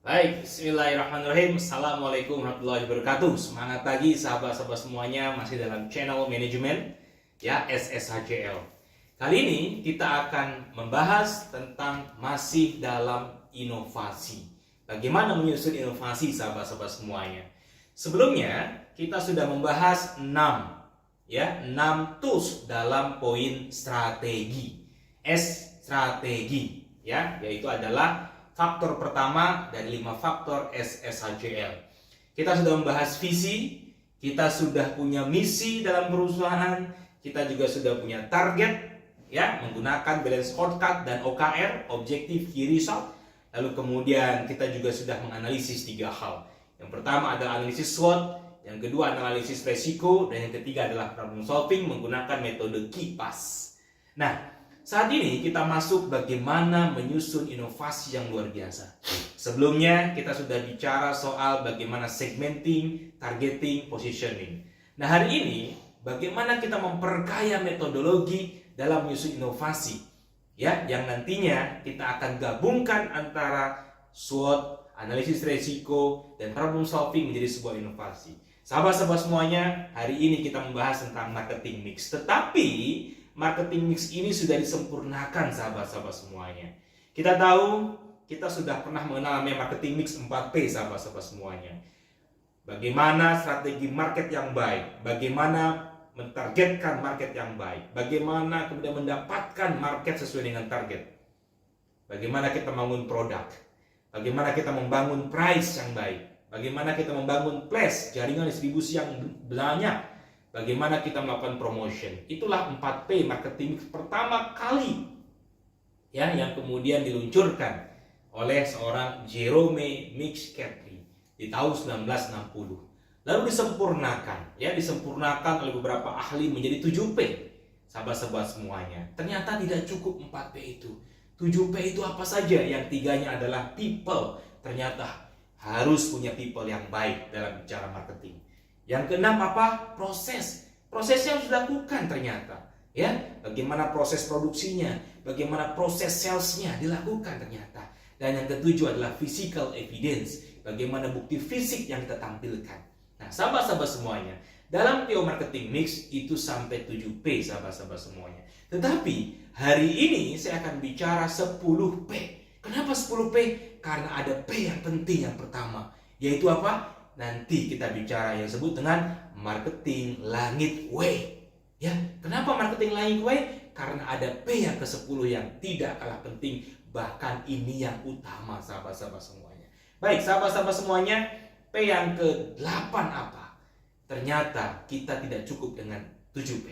Baik, bismillahirrahmanirrahim. Assalamualaikum warahmatullahi wabarakatuh. Semangat pagi sahabat-sahabat semuanya, masih dalam channel manajemen ya, SSHCL. Kali ini kita akan membahas tentang masih dalam inovasi. Bagaimana menyusun inovasi sahabat-sahabat semuanya. Sebelumnya kita sudah membahas 6 tools dalam poin strategi. Strategi ya, yaitu adalah faktor pertama dari 5 faktor SSHCL. Kita sudah membahas visi, kita sudah punya misi dalam perusahaan, kita juga sudah punya target ya, menggunakan balance scorecard dan OKR, objective key result. Lalu kemudian kita juga sudah menganalisis 3 hal. Yang pertama adalah analisis SWOT, yang kedua analisis resiko, dan yang ketiga adalah problem solving menggunakan metode KIPAS. Nah, saat ini kita masuk bagaimana menyusun inovasi yang luar biasa. Sebelumnya kita sudah bicara soal bagaimana segmenting, targeting, positioning. Nah, hari ini bagaimana kita memperkaya metodologi dalam menyusun inovasi ya, yang nantinya kita akan gabungkan antara SWOT, analisis resiko, dan problem solving menjadi sebuah inovasi. Sahabat-sahabat semuanya, hari ini kita membahas tentang marketing mix. Tetapi marketing mix ini sudah disempurnakan sahabat-sahabat semuanya. Kita tahu, kita sudah pernah mengenal namanya marketing mix 4P sahabat-sahabat semuanya. Bagaimana strategi market yang baik, bagaimana mentargetkan market yang baik, bagaimana kemudian mendapatkan market sesuai dengan target, bagaimana kita membangun produk, bagaimana kita membangun price yang baik, bagaimana kita membangun place, jaringan distribusi yang banyak, bagaimana kita melakukan promotion. Itulah 4P marketing pertama kali ya, yang kemudian diluncurkan oleh seorang Jerome McCaffrey di tahun 1960. Lalu disempurnakan oleh beberapa ahli menjadi 7P. Sahabat-sahabat semuanya, ternyata tidak cukup 4P itu. 7P itu apa saja? Yang tiganya adalah people. Ternyata harus punya people yang baik dalam bicara marketing. Yang keenam apa? Proses. Prosesnya harus dilakukan ternyata. Ya, bagaimana proses produksinya, bagaimana proses salesnya dilakukan ternyata. Dan yang ketujuh adalah physical evidence. Bagaimana bukti fisik yang kita tampilkan. Nah, sahabat-sahabat semuanya, dalam PO marketing mix itu sampai 7P sahabat-sahabat semuanya. Tetapi hari ini saya akan bicara 10P. Kenapa 10P? Karena ada P yang penting yang pertama, yaitu apa? Nanti kita bicara yang disebut dengan marketing langit W. Ya, kenapa marketing langit W? Karena ada P yang ke-10 yang tidak kalah penting, bahkan ini yang utama sahabat-sahabat semuanya. Baik, sahabat-sahabat semuanya, P yang ke-8 apa? Ternyata kita tidak cukup dengan 7P.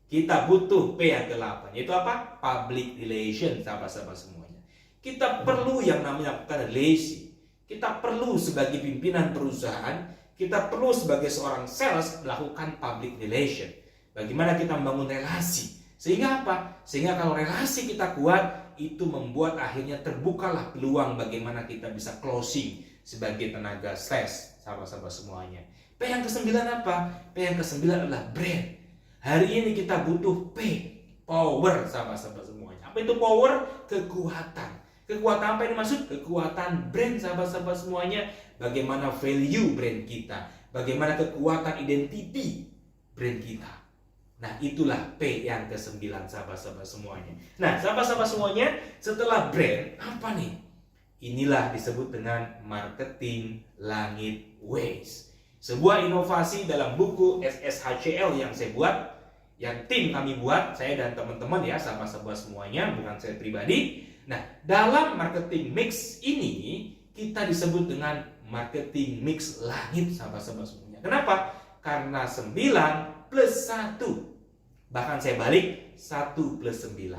Kita butuh P yang ke-8, yaitu apa? Public relation, sahabat-sahabat semuanya. Kita perlu yang namanya relation. Kita perlu sebagai pimpinan perusahaan, kita perlu sebagai seorang sales melakukan public relation. Bagaimana kita membangun relasi? Sehingga apa? Sehingga kalau relasi kita kuat, itu membuat akhirnya terbukalah peluang bagaimana kita bisa closing sebagai tenaga sales, sahabat-sahabat semuanya. P yang ke-9 apa? P yang ke-9 adalah brand. Hari ini kita butuh P, power, sahabat-sahabat semuanya. Apa itu power? Kekuatan. Kekuatan apa yang dimaksud? Kekuatan brand, sahabat-sahabat semuanya. Bagaimana value brand kita, bagaimana kekuatan identity brand kita. Nah, itulah P yang ke-9 sahabat-sahabat semuanya. Nah, sahabat-sahabat semuanya, setelah brand, apa nih? Inilah disebut dengan marketing langit Waze. Sebuah inovasi dalam buku SSHCL yang saya buat, yang tim kami buat, saya dan teman-teman ya, sahabat-sahabat semuanya, bukan saya pribadi. Nah, dalam marketing mix ini kita disebut dengan marketing mix langit, sahabat-sahabat semuanya. Kenapa? Karena 9 plus 1. Bahkan saya balik, 1 plus 9.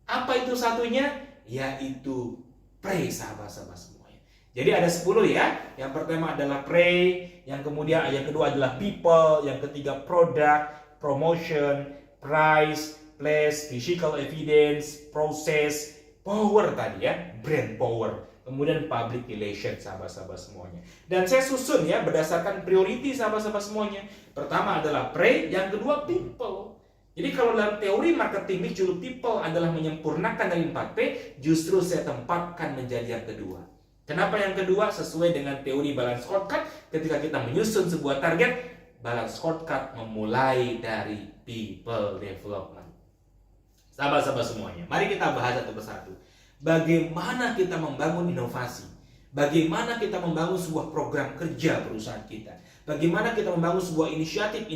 Apa itu satunya? Yaitu Pre, sahabat-sahabat semuanya. Jadi ada 10 ya. Yang pertama adalah pre, yang kedua adalah people, yang ketiga product, promotion, price, place, physical evidence, process, power tadi ya, brand power. Kemudian public relation, sahabat-sahabat semuanya. Dan saya susun ya berdasarkan priority, sahabat-sahabat semuanya. Pertama adalah pre, yang kedua people. Jadi kalau dalam teori marketing mix judul people adalah menyempurnakan dari 4P, justru saya tempatkan menjadi yang kedua. Kenapa yang kedua? Sesuai dengan teori balance scorecard, ketika kita menyusun sebuah target, balance scorecard memulai dari people development. Sahabat-sahabat semuanya, mari kita bahas satu persatu. Bagaimana kita membangun inovasi? Bagaimana kita membangun sebuah program kerja perusahaan kita? Bagaimana kita membangun sebuah inisiatif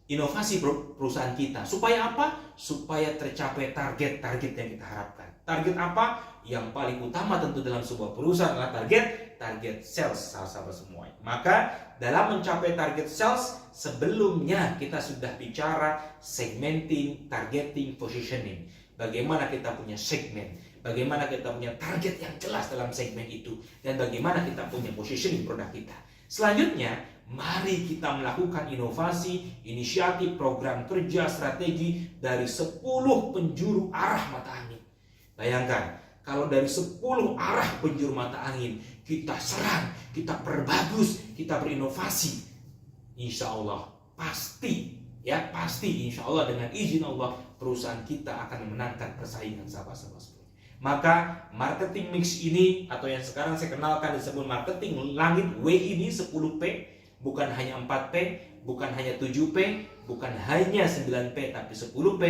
inovasi perusahaan kita? Supaya apa? Supaya tercapai target-target yang kita harapkan. Target apa? Yang paling utama tentu dalam sebuah perusahaan adalah target sales, sahabat semua. Maka dalam mencapai target sales, sebelumnya kita sudah bicara segmenting, targeting, positioning. Bagaimana kita punya segmen, bagaimana kita punya target yang jelas dalam segmen itu, dan bagaimana kita punya positioning produk kita. Selanjutnya, mari kita melakukan inovasi, inisiatif, program kerja, strategi dari 10 penjuru arah mata angin. Bayangkan, kalau dari 10 arah penjuru mata angin kita serang, kita perbagus, kita berinovasi, insya Allah pasti insya Allah dengan izin Allah perusahaan kita akan memenangkan persaingan, sahabat-sahabat. Maka marketing mix ini, atau yang sekarang saya kenalkan disebut marketing langit W ini, 10P, bukan hanya 4P, bukan hanya 7P, bukan hanya 9P, tapi 10P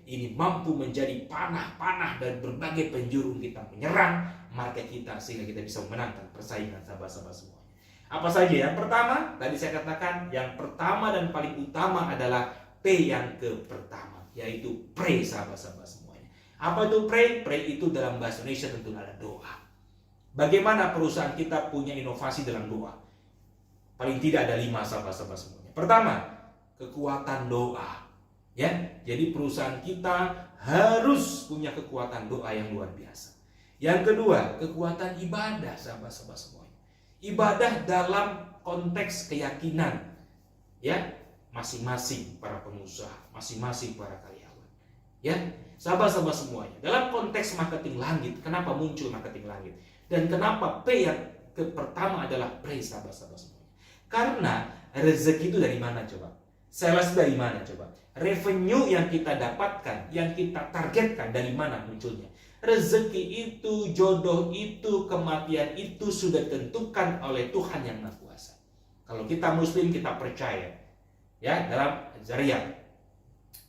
ini mampu menjadi panah-panah dari berbagai penjuru kita menyerang market kita, sehingga kita bisa memenangkan persaingan, sahabat-sahabat semua. Apa saja? Yang pertama, tadi saya katakan, yang pertama dan paling utama adalah P yang pertama, yaitu pray, sahabat-sahabat semuanya. Apa itu pray? Pray itu dalam bahasa Indonesia tentu adalah doa. Bagaimana perusahaan kita punya inovasi dalam doa? Paling tidak ada 5, sahabat-sahabat semuanya. Pertama, kekuatan doa. Ya, jadi perusahaan kita harus punya kekuatan doa yang luar biasa. Yang kedua, kekuatan ibadah, sahabat-sahabat semuanya. Ibadah dalam konteks keyakinan, ya, masing-masing para pengusaha, masing-masing para karyawan. Ya, sahabat-sahabat semuanya. Dalam konteks marketing langit, kenapa muncul marketing langit? Dan kenapa P yang pertama adalah pray, sahabat-sahabat semuanya? Karena rezeki itu dari mana coba? Sales dari mana coba? Revenue yang kita dapatkan, yang kita targetkan dari mana munculnya? Rezeki itu, jodoh itu, kematian itu sudah ditentukan oleh Tuhan yang Maha Kuasa. Kalau kita Muslim, kita percaya, ya, dalam Zariyat.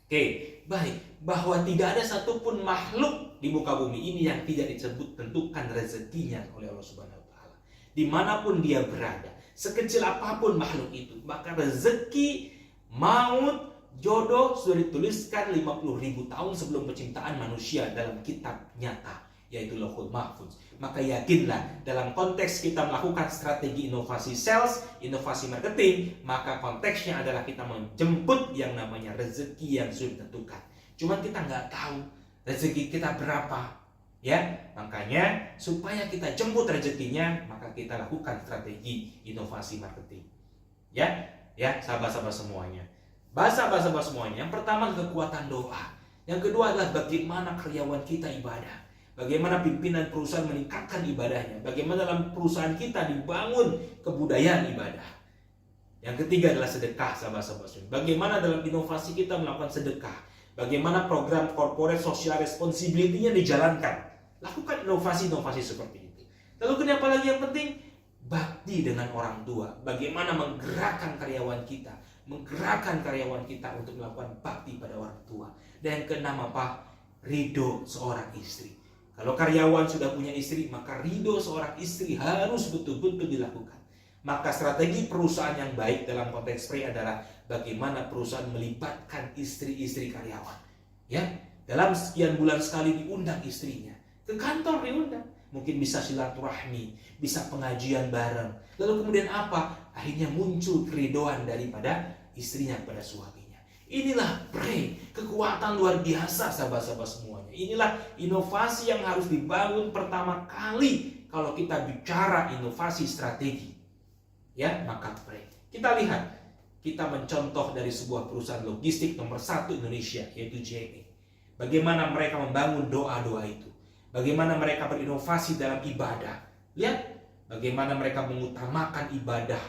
Oke, baik, bahwa tidak ada satupun makhluk di muka bumi ini yang tidak disebut tentukan rezekinya oleh Allah Subhanahu Wa Taala. Dimanapun dia berada, sekecil apapun makhluk itu, maka rezeki, maut, jodoh sudah dituliskan 50.000 tahun sebelum penciptaan manusia dalam kitab nyata, yaitu Lauhul Mahfuz. Maka yakinlah, dalam konteks kita melakukan strategi inovasi sales, inovasi marketing, maka konteksnya adalah kita menjemput yang namanya rezeki yang sudah ditentukan. Cuma kita nggak tahu rezeki kita berapa, ya. Makanya supaya kita jemput rezekinya, maka kita lakukan strategi inovasi marketing. Ya, sahabat-sahabat semuanya. Sahabat-sahabat semuanya, yang pertama kekuatan doa. Yang kedua adalah bagaimana karyawan kita ibadah. Bagaimana pimpinan perusahaan meningkatkan ibadahnya. Bagaimana dalam perusahaan kita dibangun kebudayaan ibadah. Yang ketiga adalah sedekah, sahabat-sahabat semuanya. Bagaimana dalam inovasi kita melakukan sedekah. Bagaimana program corporate social responsibility-nya dijalankan. Lakukan inovasi-inovasi seperti itu. Lalu kenapa lagi yang penting? Bakti dengan orang tua. Bagaimana menggerakkan karyawan kita untuk melakukan bakti pada orang tua. Dan yang keenam apa? Ridho seorang istri. Kalau karyawan sudah punya istri, maka ridho seorang istri harus betul-betul dilakukan. Maka strategi perusahaan yang baik dalam konteks pray adalah bagaimana perusahaan melibatkan istri-istri karyawan. Ya, dalam sekian bulan sekali diundang istrinya. Ke kantor diundang. Mungkin bisa silaturahmi, bisa pengajian bareng. Lalu kemudian apa? Akhirnya muncul keridoan daripada istrinya kepada suaminya. Inilah pray, kekuatan luar biasa, sahabat-sahabat semuanya. Inilah inovasi yang harus dibangun pertama kali kalau kita bicara inovasi strategi. Ya, maka pray. Kita lihat, kita mencontoh dari sebuah perusahaan logistik nomor 1 Indonesia, yaitu JP. Bagaimana mereka membangun doa-doa itu. Bagaimana mereka berinovasi dalam ibadah. Lihat bagaimana mereka mengutamakan ibadah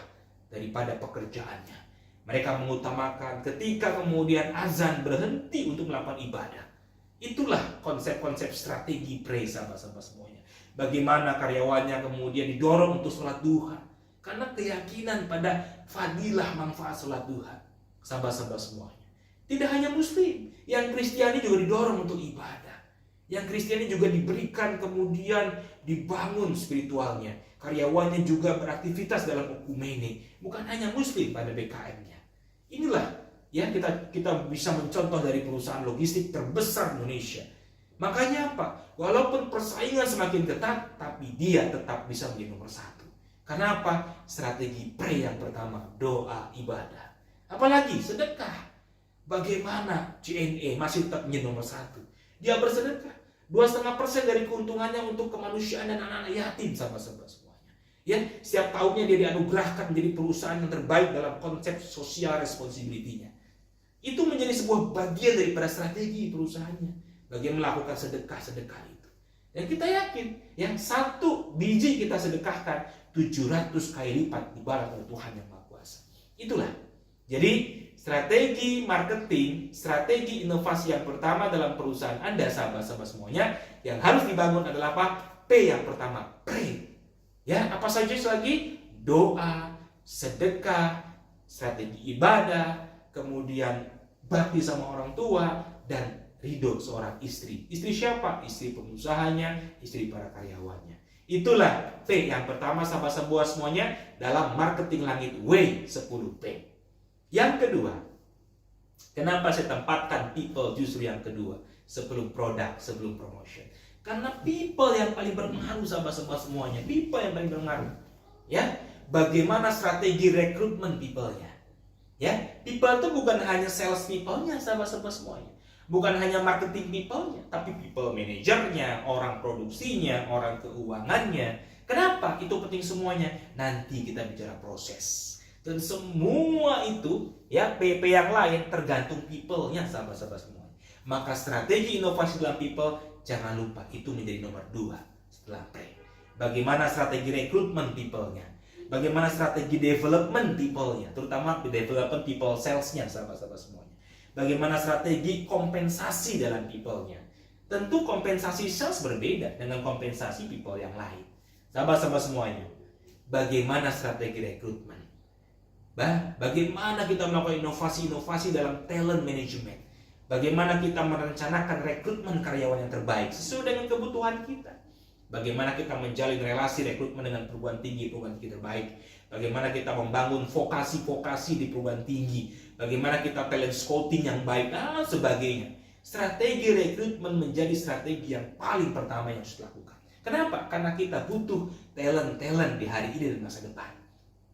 daripada pekerjaannya. Mereka mengutamakan ketika kemudian azan berhenti untuk melakukan ibadah. Itulah konsep-konsep strategi pray, sahabat-sahabat semuanya. Bagaimana karyawannya kemudian didorong untuk sholat duha. Karena keyakinan pada fadilah manfaat sholat duha. Sahabat-sahabat semuanya. Tidak hanya Muslim, yang Kristiani juga didorong untuk ibadah. Yang Kristiani juga diberikan kemudian dibangun spiritualnya. Karyawannya juga beraktivitas dalam okumene. Bukan hanya Muslim pada BKM-nya. Inilah ya kita bisa mencontoh dari perusahaan logistik terbesar Indonesia. Makanya apa? Walaupun persaingan semakin ketat, tapi dia tetap bisa menjadi nomor satu. Karena apa? Strategi pray yang pertama, doa, ibadah. Apalagi sedekah. Bagaimana JNE masih tetap menjadi nomor satu? Dia bersedekah 2,5% dari keuntungannya untuk kemanusiaan dan anak-anak yatim, sahabat-sahabat semuanya. Ya, setiap tahunnya dia dianugerahkan menjadi perusahaan yang terbaik dalam konsep social responsibility-nya. Itu menjadi sebuah bagian daripada strategi perusahaannya. Bagaimana melakukan sedekah-sedekah itu. Dan kita yakin, yang 1 biji kita sedekahkan 700 kali lipat dibalas oleh Tuhan yang Maha Kuasa. Itulah. Jadi, strategi marketing, strategi inovasi yang pertama dalam perusahaan Anda, sahabat-sahabat semuanya, yang harus dibangun adalah apa? P yang pertama, pray. Ya, apa saja lagi? Doa, sedekah, strategi ibadah, kemudian bakti sama orang tua, dan ridho seorang istri. Istri siapa? Istri pengusahanya, istri para karyawannya. Itulah P yang pertama, sahabat-sahabat semuanya, dalam marketing langit W10P. Yang kedua, kenapa saya tempatkan people justru yang kedua sebelum produk, sebelum promotion? Karena people yang paling berpengaruh, sahabat-sahabat semuanya. People yang paling berpengaruh. Ya, bagaimana strategi rekrutmen people-nya? Ya, people itu bukan hanya sales people-nya, sahabat-sahabat semuanya. Bukan hanya marketing people-nya, tapi people manajernya, orang produksinya, orang keuangannya. Kenapa? Itu penting semuanya. Nanti kita bicara proses. Dan semua itu, ya PP yang lain tergantung people-nya, sahabat-sahabat semuanya. Maka strategi inovasi dalam people, jangan lupa itu menjadi nomor 2 setelah pray. Bagaimana strategi rekrutmen people-nya? Bagaimana strategi development people-nya? Terutama development people sales-nya, sahabat-sahabat semuanya. Bagaimana strategi kompensasi dalam people-nya? Tentu kompensasi sales berbeda dengan kompensasi people yang lain. Sahabat-sahabat semuanya, bagaimana strategi rekrutmen? Bagaimana kita melakukan inovasi-inovasi dalam talent management? Bagaimana kita merencanakan rekrutmen karyawan yang terbaik sesuai dengan kebutuhan kita? Bagaimana kita menjalin relasi rekrutmen dengan perguruan tinggi terbaik? Bagaimana kita membangun vokasi-vokasi di perguruan tinggi? Bagaimana kita talent scouting yang baik dan sebagainya? Strategi rekrutmen menjadi strategi yang paling pertama yang harus dilakukan. Kenapa? Karena kita butuh talent-talent di hari ini dan masa depan.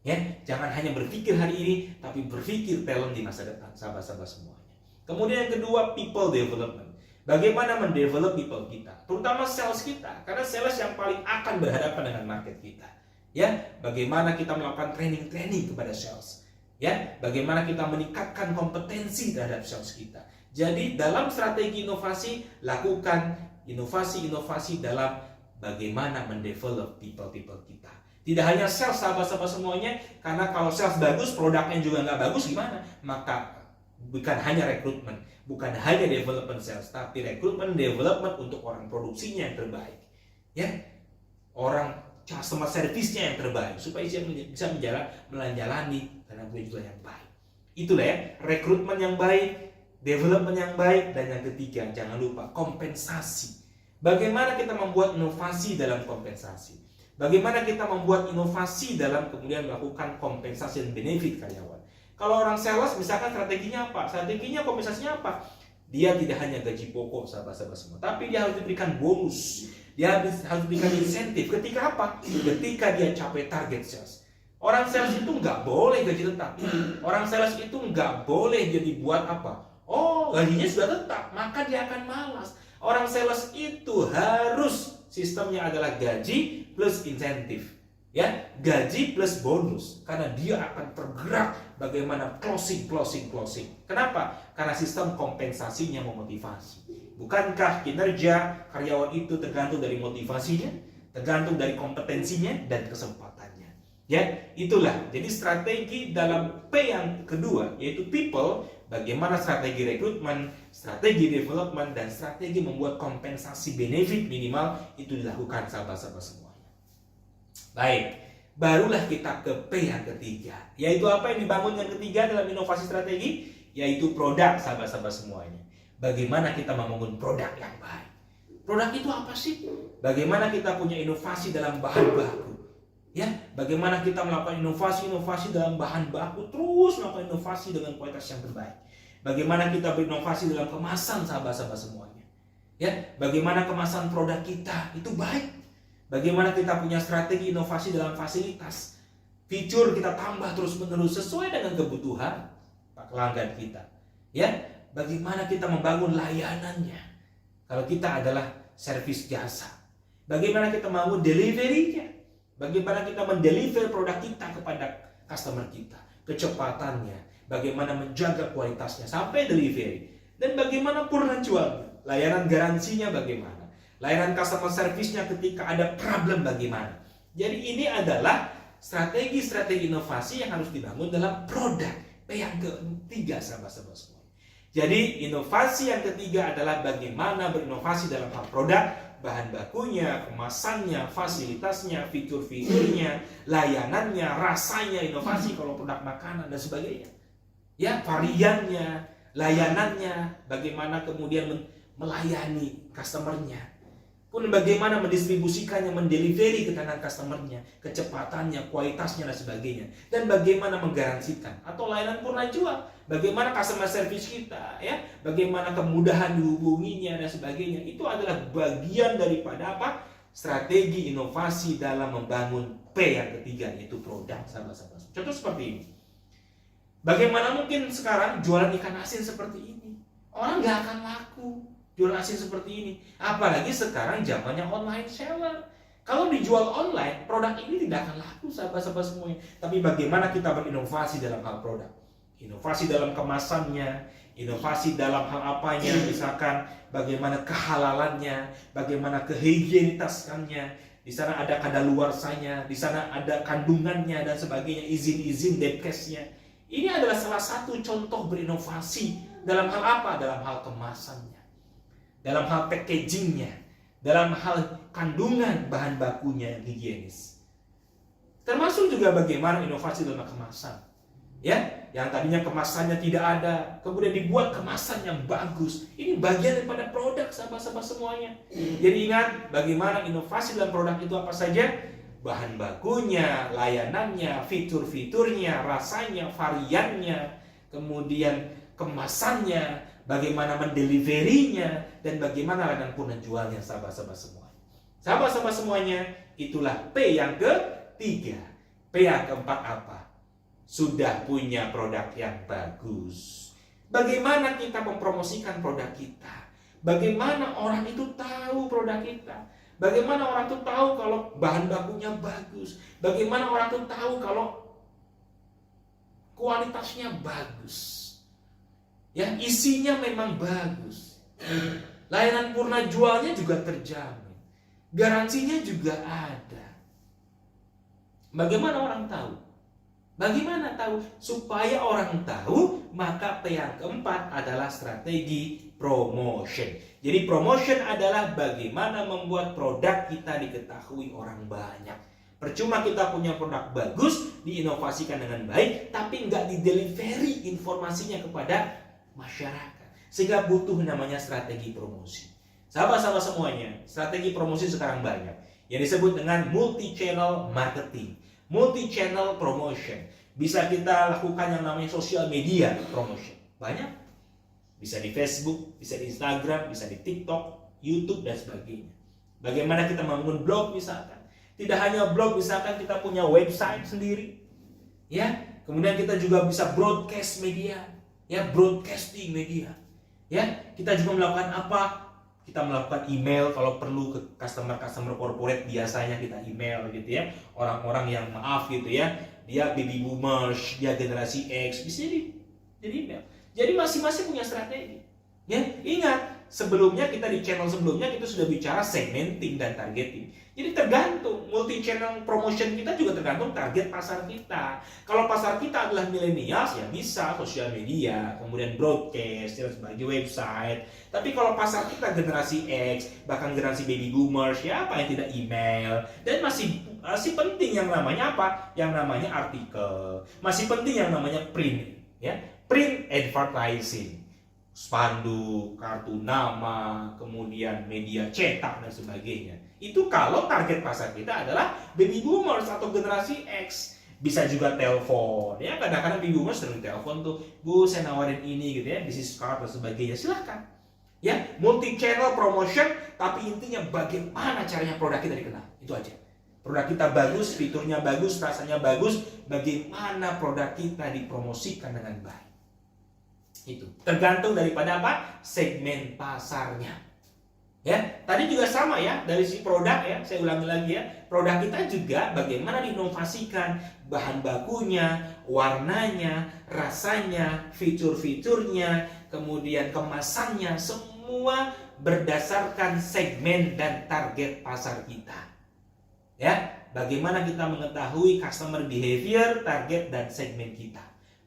Ya, jangan hanya berpikir hari ini, tapi berpikir talent di masa depan, sahabat-sahabat semuanya. Kemudian yang kedua, people development. Bagaimana mendevelop people kita, terutama sales kita, karena sales yang paling akan berhadapan dengan market kita. Ya, bagaimana kita melakukan training kepada sales. Ya, bagaimana kita meningkatkan kompetensi terhadap sales kita. Jadi dalam strategi inovasi, lakukan inovasi-inovasi dalam bagaimana mendevelop people kita. Tidak hanya sales, sahabat-sahabat semuanya, karena kalau sales bagus, produknya juga nggak bagus gimana? Maka bukan hanya rekrutmen, bukan hanya development sales, tapi rekrutmen development untuk orang produksinya yang terbaik, ya, orang customer service-nya yang terbaik, supaya dia bisa menjalani karena punya juga yang baik. Itulah ya, rekrutmen yang baik, development yang baik, dan yang ketiga jangan lupa kompensasi. Bagaimana kita membuat inovasi dalam kompensasi? Bagaimana kita membuat inovasi dalam kemudian melakukan kompensasi dan benefit karyawan? Kalau orang sales, misalkan strateginya apa? Strateginya kompensasinya apa? Dia tidak hanya gaji pokok, sahabat-sahabat semua, tapi dia harus diberikan bonus. Dia harus diberikan insentif. Ketika apa? Ketika dia capai target sales. Orang sales itu nggak boleh gaji tetap. Orang sales itu nggak boleh dia dibuat apa? Oh, gajinya sudah tetap, maka dia akan malas. Orang sales itu harus sistemnya adalah gaji plus insentif, ya, gaji plus bonus, karena dia akan tergerak bagaimana closing. Kenapa? Karena sistem kompensasinya memotivasi. Bukankah kinerja karyawan itu tergantung dari motivasinya, tergantung dari kompetensinya dan kesempatannya? Ya, itulah. Jadi strategi dalam P yang kedua, yaitu people, bagaimana strategi rekrutmen, strategi development, dan strategi membuat kompensasi benefit minimal itu dilakukan sahabat-sahabat semuanya. Baik, barulah kita ke P yang ketiga, yaitu apa yang dibangun yang ketiga dalam inovasi strategi, yaitu produk sahabat-sahabat semuanya. Bagaimana kita membangun produk yang baik. Produk itu apa sih? Bagaimana kita punya inovasi dalam bahan baku. Ya, bagaimana kita melakukan inovasi-inovasi dalam bahan baku, terus melakukan inovasi dengan kualitas yang terbaik. Bagaimana kita berinovasi dalam kemasan sahabat-sahabat semuanya. Ya, bagaimana kemasan produk kita itu baik. Bagaimana kita punya strategi inovasi dalam fasilitas. Fitur kita tambah terus-menerus sesuai dengan kebutuhan pelanggan kita. Ya, bagaimana kita membangun layanannya. Kalau kita adalah servis jasa. Bagaimana kita membangun delivery-nya. Bagaimana kita mendeliver produk kita kepada customer kita, kecepatannya, bagaimana menjaga kualitasnya sampai delivery, dan bagaimana purna jualnya, layanan garansinya bagaimana, layanan customer service-nya ketika ada problem bagaimana. Jadi ini adalah strategi-strategi inovasi yang harus dibangun dalam produk. P yang ketiga sahabat-sahabat semua. Jadi inovasi yang ketiga adalah bagaimana berinovasi dalam hal produk, bahan bakunya, kemasannya, fasilitasnya, fitur-fiturnya, layanannya, rasanya, inovasi kalau produk makanan dan sebagainya. Ya, variannya, layanannya, bagaimana kemudian melayani customernya. Pun bagaimana mendistribusikannya, mendelivery ke tangan customernya, kecepatannya, kualitasnya dan sebagainya. Dan bagaimana menggaransikan atau layanan purna jual, bagaimana customer service kita, ya, bagaimana kemudahan dihubunginya dan sebagainya. Itu adalah bagian daripada apa? Strategi inovasi dalam membangun P yang ketiga, yaitu produk sahabat-sahabat. Contoh seperti ini. Bagaimana mungkin sekarang jualan ikan asin seperti ini? Orang nggak akan laku jual asin seperti ini. Apalagi sekarang zamannya online seller. Kalau dijual online, produk ini tidak akan laku sahabat-sahabat semuanya. Tapi bagaimana kita berinovasi dalam hal produk? Inovasi dalam kemasannya, inovasi dalam hal apanya, misalkan bagaimana kehalalannya, bagaimana kehigienitaskannya, di sana ada kadaluarsanya, di sana ada kandungannya dan sebagainya, izin-izin Depkesnya. Ini adalah salah satu contoh berinovasi dalam hal apa? Dalam hal kemasannya, dalam hal packagingnya, dalam hal kandungan bahan bakunya yang higienis. Termasuk juga bagaimana inovasi dalam kemasan. Ya, yang tadinya kemasannya tidak ada, kemudian dibuat kemasan yang bagus. Ini bagian daripada produk sahabat-sahabat semuanya. Jadi ingat bagaimana inovasi dalam produk itu apa saja? Bahan bakunya, layanannya, fitur-fiturnya, rasanya, variannya, kemudian kemasannya, bagaimana mendeliverinya, dan bagaimana layanan purna jualnya sahabat-sahabat semuanya. Sahabat-sahabat semuanya, itulah P yang ketiga. P yang keempat apa? Sudah punya produk yang bagus. Bagaimana kita mempromosikan produk kita? Bagaimana orang itu tahu produk kita? Bagaimana orang itu tahu kalau bahan bakunya bagus? Bagaimana orang itu tahu kalau kualitasnya bagus? Ya, isinya memang bagus. Layanan purna jualnya juga terjamin. Garansinya juga ada. Bagaimana orang tahu? Bagaimana tahu? Supaya orang tahu, maka P yang keempat adalah strategi promotion. Jadi promotion adalah bagaimana membuat produk kita diketahui orang banyak. Percuma kita punya produk bagus, diinovasikan dengan baik, tapi nggak didelivery informasinya kepada masyarakat. Sehingga butuh namanya strategi promosi. Sahabat-sahabat semuanya, strategi promosi sekarang banyak. Yang disebut dengan multi-channel marketing, multi-channel promotion. Bisa kita lakukan yang namanya social media promotion. Banyak. Bisa di Facebook, bisa di Instagram, bisa di TikTok, YouTube, dan sebagainya. Bagaimana kita membangun blog misalkan. Tidak hanya blog, misalkan kita punya website sendiri. Ya, kemudian kita juga bisa broadcast media. Ya, broadcasting media. Ya, kita juga melakukan apa? Kita melakukan email kalau perlu ke customer corporate, biasanya kita email gitu ya. Orang-orang yang maaf gitu ya, dia baby boomers, dia generasi X, bisa jadi email. Jadi masing-masing punya strategi. Ya, ingat, sebelumnya kita di channel sebelumnya kita sudah bicara segmenting dan targeting. Jadi tergantung, multi channel promotion kita juga tergantung target pasar kita. Kalau pasar kita adalah millennials, ya bisa sosial media, kemudian broadcast, dan sebagai website. Tapi kalau pasar kita generasi X, bahkan generasi baby boomers, ya apa yang tidak email, dan masih penting yang namanya apa? Yang namanya artikel, masih penting yang namanya print, ya, print advertising. Spanduk, kartu nama, kemudian media cetak dan sebagainya. Itu kalau target pasar kita adalah baby boomers atau generasi X. Bisa juga telepon, ya kadang-kadang baby boomers sering telepon tuh, Bu saya nawarin ini gitu ya, business card dan sebagainya, silahkan. Ya, multi channel promotion, tapi intinya bagaimana caranya produk kita dikenal, itu aja. Produk kita bagus, fiturnya bagus, rasanya bagus, bagaimana produk kita dipromosikan dengan baik. Itu tergantung daripada apa? Segmen pasarnya. Ya, tadi juga sama ya, dari si produk ya, saya ulangi lagi ya. Produk kita juga bagaimana diinovasikan, bahan bakunya, warnanya, rasanya, fitur-fiturnya, kemudian kemasannya, semua berdasarkan segmen dan target pasar kita. Ya, bagaimana kita mengetahui customer behavior, target dan segmen kita.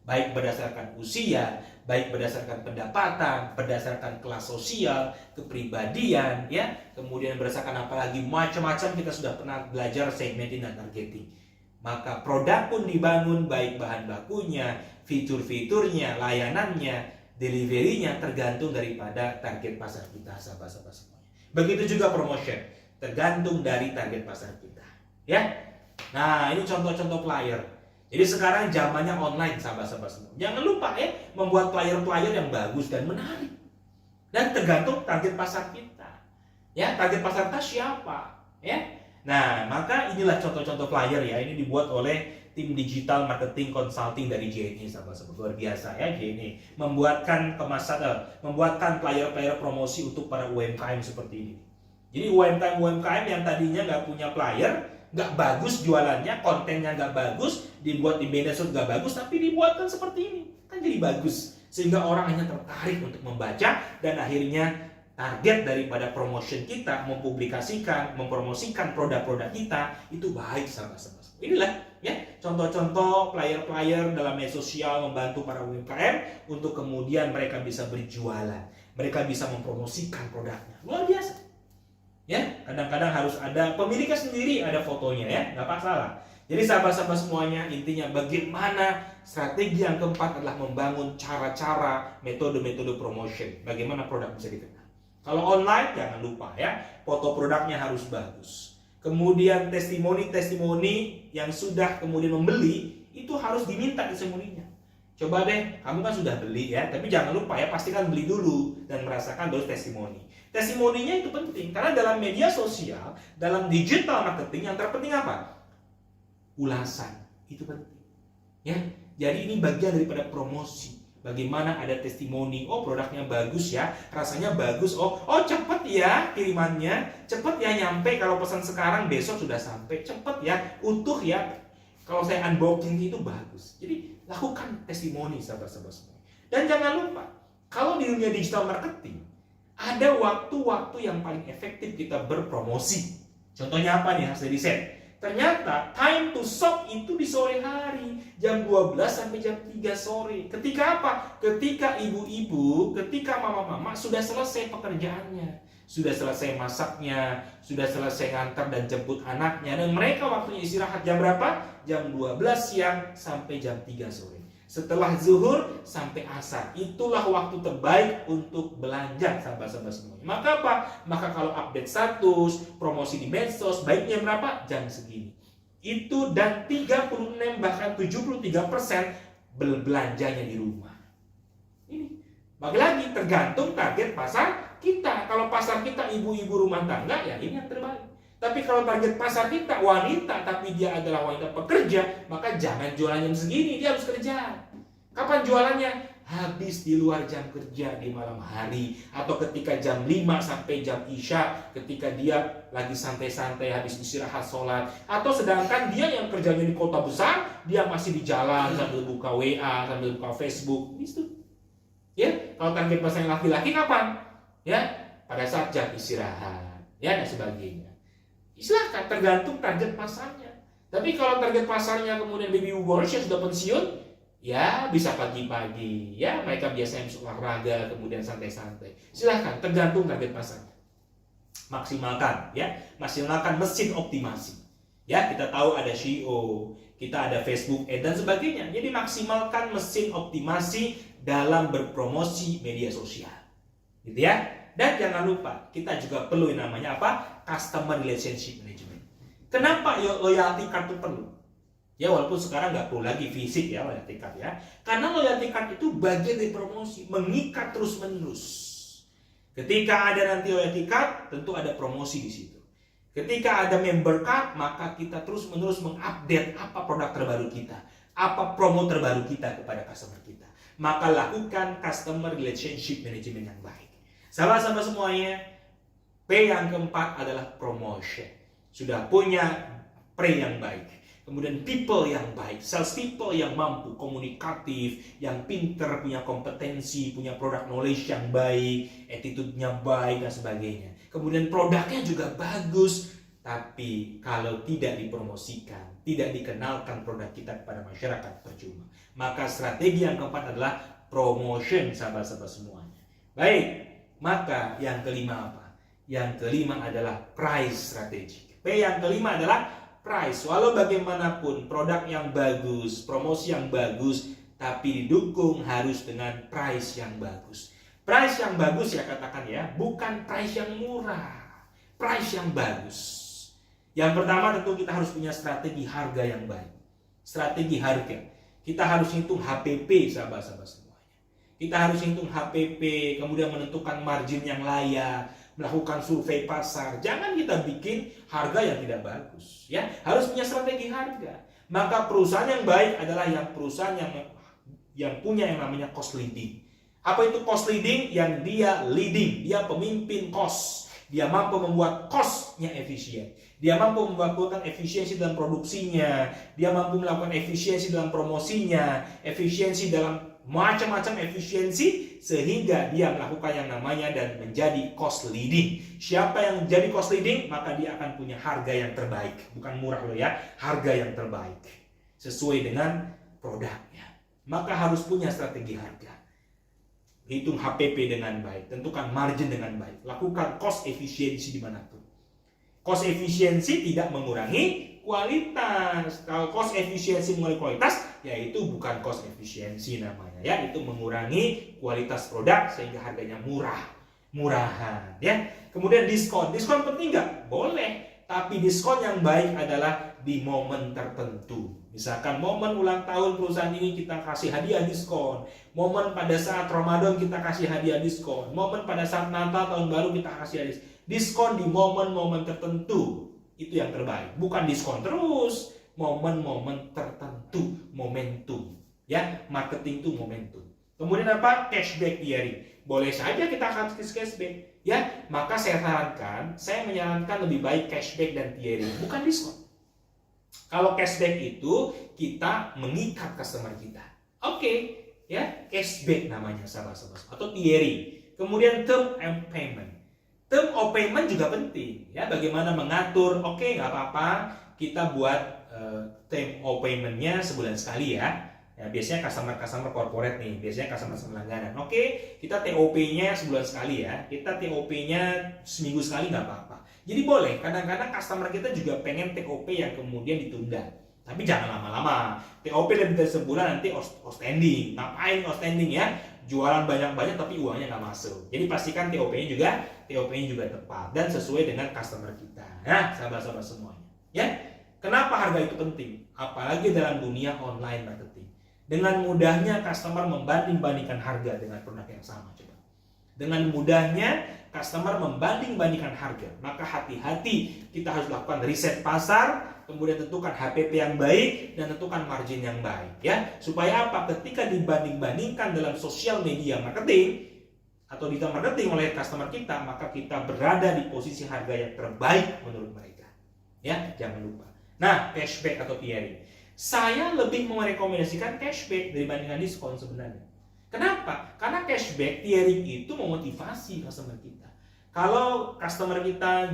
Baik berdasarkan usia, baik berdasarkan pendapatan, berdasarkan kelas sosial, kepribadian, ya, kemudian berdasarkan apalagi macam-macam kita sudah pernah belajar segmenting dan targeting. Maka produk pun dibangun baik bahan bakunya, fitur-fiturnya, layanannya, deliverynya tergantung daripada target pasar kita, sahabat-sahabat semuanya. Begitu juga promotion, tergantung dari target pasar kita, ya. Nah, ini contoh-contoh flyer. Jadi sekarang zamannya online, sahabat-sahabat semua. Jangan lupa ya, membuat flyer-flyer yang bagus dan menarik. Dan tergantung target pasar kita. Ya, target pasar kita siapa? Ya. Nah, maka inilah contoh-contoh flyer ya. Ini dibuat oleh tim digital marketing consulting dari JNE, sahabat-sahabat. Luar biasa ya JNE. Membuatkan flyer-flyer promosi untuk para UMKM seperti ini. Jadi UMKM yang tadinya nggak punya flyer, nggak bagus jualannya, kontennya nggak bagus, dibuat di media sosial nggak bagus, tapi dibuatkan seperti ini, kan jadi bagus, sehingga orang hanya tertarik untuk membaca, dan akhirnya target daripada promotion kita, mempromosikan produk-produk kita itu baik, sahabat-sahabat. Inilah ya contoh-contoh flyer-flyer dalam media sosial membantu para UMKM untuk kemudian mereka bisa berjualan, mereka bisa mempromosikan produknya, luar biasa. Ya, kadang-kadang harus ada pemiliknya sendiri, ada fotonya ya, nggak masalah. Jadi sahabat-sahabat semuanya, intinya bagaimana strategi yang keempat adalah membangun cara-cara, metode-metode promotion. Bagaimana produk bisa dikenal. Kalau online jangan lupa ya, foto produknya harus bagus. Kemudian testimoni-testimoni yang sudah kemudian membeli itu harus diminta testimoninya. Coba deh, kamu kan sudah beli ya, tapi jangan lupa ya, pastikan beli dulu dan merasakan dulu testimoni. Testimoninya itu penting, karena dalam media sosial, dalam digital marketing yang terpenting apa? Ulasan, itu penting. Ya, jadi ini bagian daripada promosi. Bagaimana ada testimoni, oh produknya bagus ya, rasanya bagus, oh cepet ya kirimannya, cepet ya nyampe, kalau pesan sekarang besok sudah sampai, cepet ya, utuh ya. Kalau saya unboxing itu bagus. Jadi lakukan testimoni, sahabat-sahabat semua. Dan jangan lupa, kalau di dunia digital marketing ada waktu-waktu yang paling efektif kita berpromosi. Contohnya apa nih, harus di-set. Ternyata time to shop itu di sore hari, jam 12 sampai jam 3 sore. Ketika apa? Ketika ibu-ibu, ketika mama-mama sudah selesai pekerjaannya, sudah selesai masaknya, sudah selesai ngantar dan jemput anaknya, dan mereka waktunya istirahat jam berapa? Jam 12 siang sampai jam 3 sore. Setelah zuhur sampai asar, itulah waktu terbaik untuk belanja, sahabat-sahabat semuanya. Maka apa? Maka kalau update status, promosi di medsos, baiknya berapa? Jam segini. Itu dan 36 bahkan 73% belanjanya di rumah. Ini bagi lagi tergantung target pasar kita. Kalau pasar kita ibu-ibu rumah tangga, ya ini yang terbaik. Tapi kalau target pasar kita wanita, tapi dia adalah wanita pekerja, maka jangan jualan jam segini, dia harus kerja. Kapan jualannya? Habis di luar jam kerja, di malam hari, atau ketika jam 5 sampai jam Isya, ketika dia lagi santai-santai habis istirahat sholat, atau sedangkan dia yang kerjanya di kota besar, dia masih di jalan sambil buka WA, sambil buka Facebook, gitu. Ya, kalau target pasar laki-laki kapan? Ya, pada saat jam istirahat, ya dan sebagainya. Silahkan, tergantung target pasarnya. Tapi kalau target pasarnya kemudian baby boomers yang sudah pensiun, ya bisa pagi-pagi, ya mereka biasanya suka olahraga, kemudian santai-santai. Silahkan, tergantung target pasarnya. Maksimalkan, ya, maksimalkan mesin optimasi. Ya, kita tahu ada SEO, kita ada Facebook Ads dan sebagainya. Jadi maksimalkan mesin optimasi dalam berpromosi media sosial, gitu ya. Dan jangan lupa, kita juga perlu yang namanya apa? Customer Relationship Management. Kenapa loyalty card itu perlu? Ya walaupun sekarang nggak perlu lagi fisik ya loyalty card ya. Karena loyalty card itu bagian dari promosi, mengikat terus-menerus. Ketika ada nanti loyalty card, tentu ada promosi di situ. Ketika ada member card, maka kita terus-menerus mengupdate apa produk terbaru kita, apa promo terbaru kita kepada customer kita. Maka lakukan Customer Relationship Management yang baik. Sahabat-sahabat semuanya, P yang keempat adalah promotion. Sudah punya pre yang baik, kemudian people yang baik, sales people yang mampu, komunikatif, yang pinter, punya kompetensi, punya product knowledge yang baik, attitude-nya baik dan sebagainya. Kemudian produknya juga bagus, tapi kalau tidak dipromosikan, tidak dikenalkan produk kita kepada masyarakat, percuma. Maka strategi yang keempat adalah promotion, sahabat-sahabat semuanya. Baik. Maka yang kelima apa? Yang kelima adalah price strategy. P yang kelima adalah price. Walau bagaimanapun produk yang bagus, promosi yang bagus, tapi didukung harus dengan price yang bagus. Price yang bagus ya katakan ya, bukan price yang murah. Price yang bagus. Yang pertama tentu kita harus punya strategi harga yang baik. Strategi harga. Kita harus hitung HPP sahabat-sahabat semua. Kita harus hitung HPP, kemudian menentukan margin yang layak, melakukan survei pasar. Jangan kita bikin harga yang tidak bagus, ya. Harus punya strategi harga. Maka perusahaan yang baik adalah yang perusahaan yang punya yang namanya cost leading. Apa itu cost leading? Yang dia leading, dia pemimpin cost. Dia mampu membuat cost-nya efisien. Dia mampu melakukan efisiensi dalam produksinya. Dia mampu melakukan efisiensi dalam promosinya, efisiensi dalam macam-macam efisiensi sehingga dia melakukan yang namanya dan menjadi cost leading. Siapa yang menjadi cost leading, maka dia akan punya harga yang terbaik. Bukan murah loh ya, harga yang terbaik. Sesuai dengan produknya. Maka harus punya strategi harga. Hitung HPP dengan baik, tentukan margin dengan baik. Lakukan cost efisiensi dimanapun. Cost efisiensi tidak mengurangi kualitas. Kalau cost efisiensi mengurangi kualitas, yaitu bukan cost efisiensi namanya ya, itu mengurangi kualitas produk sehingga harganya murahan ya. Kemudian diskon penting nggak? Boleh, tapi diskon yang baik adalah di momen tertentu. Misalkan momen ulang tahun perusahaan ini kita kasih hadiah diskon, momen pada saat Ramadan kita kasih hadiah diskon, momen pada saat Natal tahun baru kita kasih hadiah diskon di momen-momen tertentu. Itu yang terbaik, bukan diskon terus. Momen-momen tertentu, momentum ya, marketing itu momentum. Kemudian apa? Cashback tiering. Boleh saja kita kasih cashback ya, maka saya menyarankan lebih baik cashback dan tiering, bukan diskon. Kalau cashback itu kita mengikat customer kita. Oke, ya, cashback namanya sahabat-sahabat, atau tiering. Kemudian term and payment. Term of payment juga penting ya, bagaimana mengatur. Oke, nggak apa-apa kita buat term of payment-nya sebulan sekali ya. Ya, biasanya customer corporate nih, biasanya customer langganan. Oke, kita TOP-nya sebulan sekali ya. Kita TOP-nya seminggu sekali nggak apa-apa. Jadi boleh, kadang-kadang customer kita juga pengen TOP yang kemudian ditunda. Tapi jangan lama-lama. TOP lebih dari sebulan nanti outstanding. Ngapain outstanding ya? Jualan banyak-banyak tapi uangnya nggak masuk. Jadi pastikan TOP-nya juga tepat dan sesuai dengan customer kita. Nah, sahabat-sahabat semuanya. Ya, kenapa harga itu penting? Apalagi dalam dunia online marketing. Dengan mudahnya customer membanding-bandingkan harga dengan produk yang sama. Coba. Dengan mudahnya customer membanding-bandingkan harga. Maka hati-hati, kita harus lakukan riset pasar, kemudian tentukan HPP yang baik dan tentukan margin yang baik ya. Supaya apa? Ketika dibanding-bandingkan dalam sosial media marketing atau digital marketing oleh customer kita, maka kita berada di posisi harga yang terbaik menurut mereka. Ya, jangan lupa. Nah, cashback atau tiering. Saya lebih merekomendasikan cashback dibandingkan diskon sebenarnya. Kenapa? Karena cashback tiering itu memotivasi customer kita. Kalau customer kita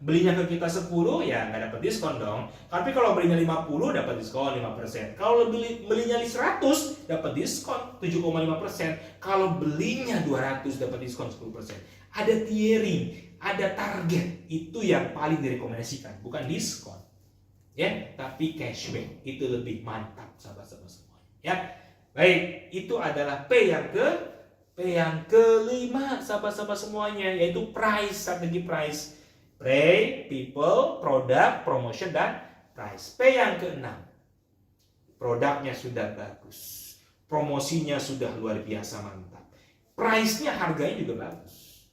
belinya ke kita 10, ya nggak dapat diskon dong. Tapi kalau belinya 50, dapat diskon 5%. Kalau belinya 100, dapat diskon 7,5%. Kalau belinya 200, dapat diskon 10%. Ada tiering, ada target. Itu yang paling direkomendasikan, bukan diskon. Ya, tapi cashback itu lebih mantap, sahabat-sahabat semua. Ya, baik, itu adalah P yang kelima, sahabat-sahabat semuanya, yaitu price, strategi price. People, produk, promotion, dan price. P yang keenam, produknya sudah bagus, promosinya sudah luar biasa mantap, price-nya, harganya juga bagus.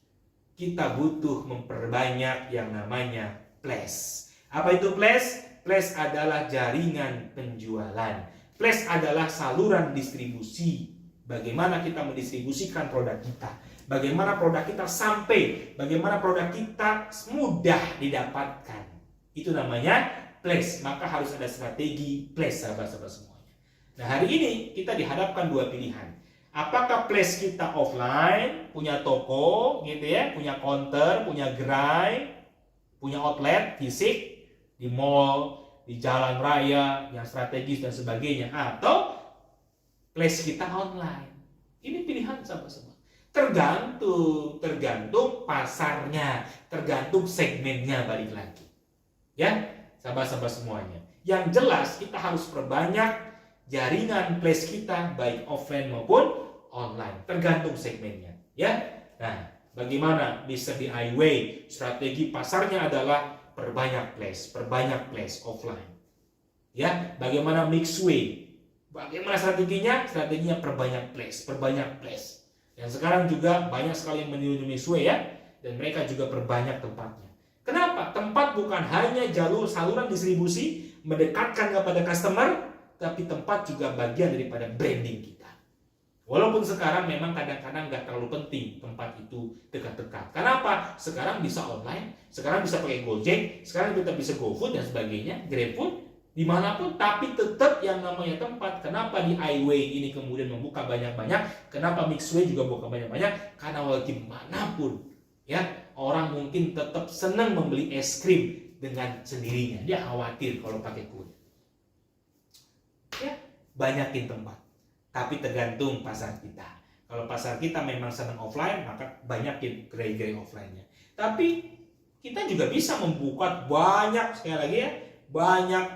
Kita butuh memperbanyak yang namanya place. Apa itu place? Place adalah jaringan penjualan. Place adalah saluran distribusi. Bagaimana kita mendistribusikan produk kita, bagaimana produk kita sampai, bagaimana produk kita mudah didapatkan. Itu namanya place. Maka harus ada strategi place, sahabat-sahabat semuanya. Nah, hari ini kita dihadapkan dua pilihan. Apakah place kita offline, punya toko gitu ya, punya counter, punya gerai, punya outlet fisik di mall, di jalan raya yang strategis dan sebagainya, atau place kita online. Ini pilihan sama-sama. Tergantung pasarnya, tergantung segmennya, balik lagi. Ya, sahabat-sahabat semuanya. Yang jelas kita harus perbanyak jaringan place kita, baik offline maupun online, tergantung segmennya. Ya, nah, bagaimana Mr. DIY? Strategi pasarnya adalah perbanyak place offline. Ya, bagaimana Mixway? Bagaimana strateginya? Strateginya perbanyak place. Dan sekarang juga banyak sekali yang meniru Mixway ya, dan mereka juga perbanyak tempatnya. Kenapa? Tempat bukan hanya jalur saluran distribusi mendekatkan kepada customer, tapi tempat juga bagian daripada branding kita. Walaupun sekarang memang kadang-kadang nggak terlalu penting tempat itu dekat-dekat. Kenapa? Sekarang bisa online, sekarang bisa pakai Gojek, sekarang kita bisa GoFood dan sebagainya, GrabFood, dimanapun, tapi tetap yang namanya tempat. Kenapa di iWay ini kemudian membuka banyak-banyak? Kenapa Mixway juga buka banyak-banyak? Karena bagaimanapun ya, orang mungkin tetap senang membeli es krim dengan sendirinya. Dia khawatir kalau pakai kurir. Ya, banyakin tempat. Tapi tergantung pasar kita. Kalau pasar kita memang senang offline, maka banyakin gerai-gerai offline-nya. Tapi kita juga bisa membuka banyak, sekali lagi ya, banyak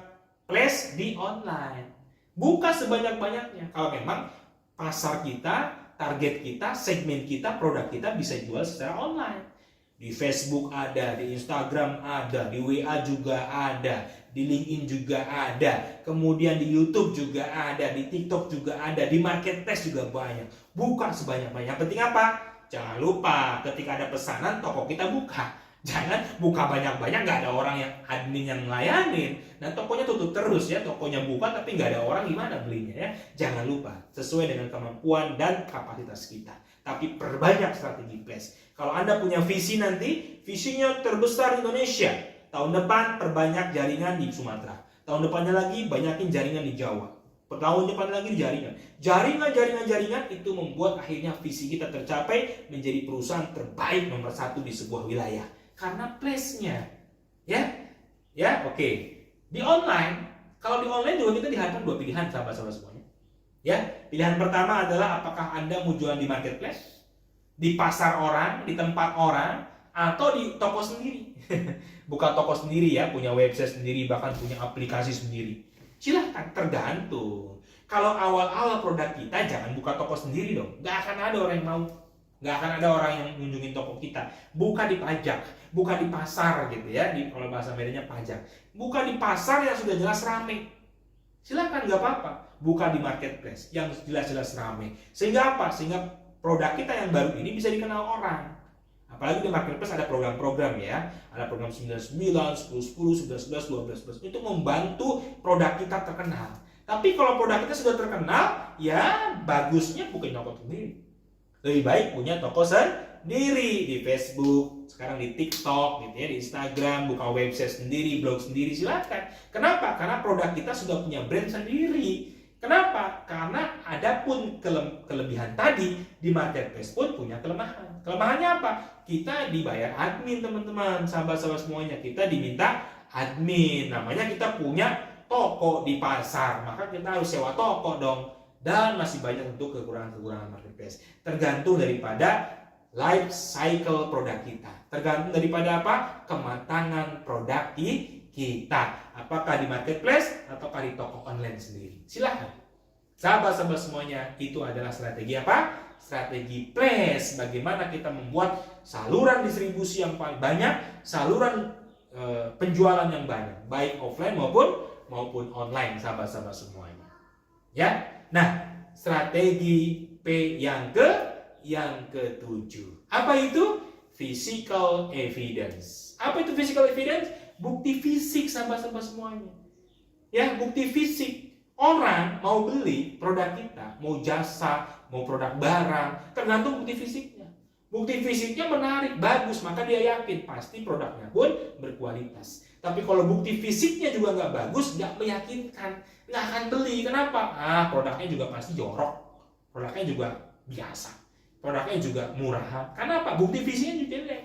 place di online. Buka sebanyak-banyaknya. Kalau memang pasar kita, target kita, segmen kita, produk kita bisa jual secara online. Di Facebook ada, di Instagram ada, di WA juga ada, di LinkedIn juga ada, kemudian di YouTube juga ada, di TikTok juga ada, di marketplace juga banyak. Buka sebanyak-banyak. Yang penting apa? Jangan lupa ketika ada pesanan, toko kita buka. Jangan buka banyak-banyak, nggak ada orang yang admin yang ngelayanin. Nah, tokonya tutup terus ya, tokonya buka tapi nggak ada orang, gimana belinya ya? Jangan lupa, sesuai dengan kemampuan dan kapasitas kita. Tapi perbanyak strategi place. Kalau Anda punya visi nanti, visinya terbesar di Indonesia. Tahun depan perbanyak jaringan di Sumatera. Tahun depannya lagi banyakin jaringan di Jawa. Tahun depan lagi jaringan. Jaringan itu membuat akhirnya visi kita tercapai menjadi perusahaan terbaik nomor 1 di sebuah wilayah. Karena place-nya. Ya, oke. Di online, kalau di online juga kita dihadapkan dua pilihan, sahabat-sahabat semuanya. Ya, pilihan pertama adalah apakah Anda mau jualan di marketplace, di pasar orang, di tempat orang, atau di toko sendiri. Buka toko sendiri ya, punya website sendiri, bahkan punya aplikasi sendiri. Silahkan, tergantung. Kalau awal-awal produk kita, jangan buka toko sendiri dong. Gak akan ada orang yang mau. Gak akan ada orang yang mengunjungi toko kita. Buka di pajak, buka di pasar gitu ya. Kalau bahasa medenya pajak. Buka di pasar yang sudah jelas rame. Silakan, gak apa-apa. Buka di marketplace yang jelas-jelas rame. Sehingga apa? Sehingga produk kita yang baru ini bisa dikenal orang. Apalagi di marketplace ada program-program ya. Ada program 99, 10, 10, 11, 12, 12. Itu membantu produk kita terkenal. Tapi kalau produk kita sudah terkenal, ya bagusnya bukan toko sendiri. Lebih baik punya toko sendiri di Facebook, sekarang di TikTok, gitu ya, di Instagram, buka website sendiri, blog sendiri, silakan. Kenapa? Karena produk kita sudah punya brand sendiri. Kenapa? Karena adapun kelebihan tadi di marketplace pun punya kelemahan. Kelemahannya apa? Kita dibayar admin, teman-teman, sahabat-sahabat semuanya. Kita diminta admin. Namanya kita punya toko di pasar, maka kita harus sewa toko dong. Dan masih banyak untuk kekurangan-kekurangan marketplace. Tergantung daripada life cycle produk kita. Tergantung daripada apa? Kematangan produk kita. Apakah di marketplace ataukah di toko online sendiri. Silahkan. Sahabat-sahabat semuanya, itu adalah strategi apa? Strategi place. Bagaimana kita membuat saluran distribusi yang paling banyak, saluran penjualan yang banyak, baik offline maupun online, sahabat-sahabat semuanya. Ya. Nah, strategi P yang ketujuh. Apa itu? Physical evidence. Apa itu physical evidence? Bukti fisik, sahabat-sahabat semuanya. Ya, bukti fisik. Orang mau beli produk kita, mau jasa, mau produk barang, tergantung bukti fisiknya. Bukti fisiknya menarik, bagus, maka dia yakin pasti produknya pun berkualitas. Tapi kalau bukti fisiknya juga nggak bagus, nggak meyakinkan, nggak akan beli. Kenapa? Produknya juga pasti jorok, produknya juga biasa, produknya juga murah. Karena apa? Bukti fisiknya juga jelek.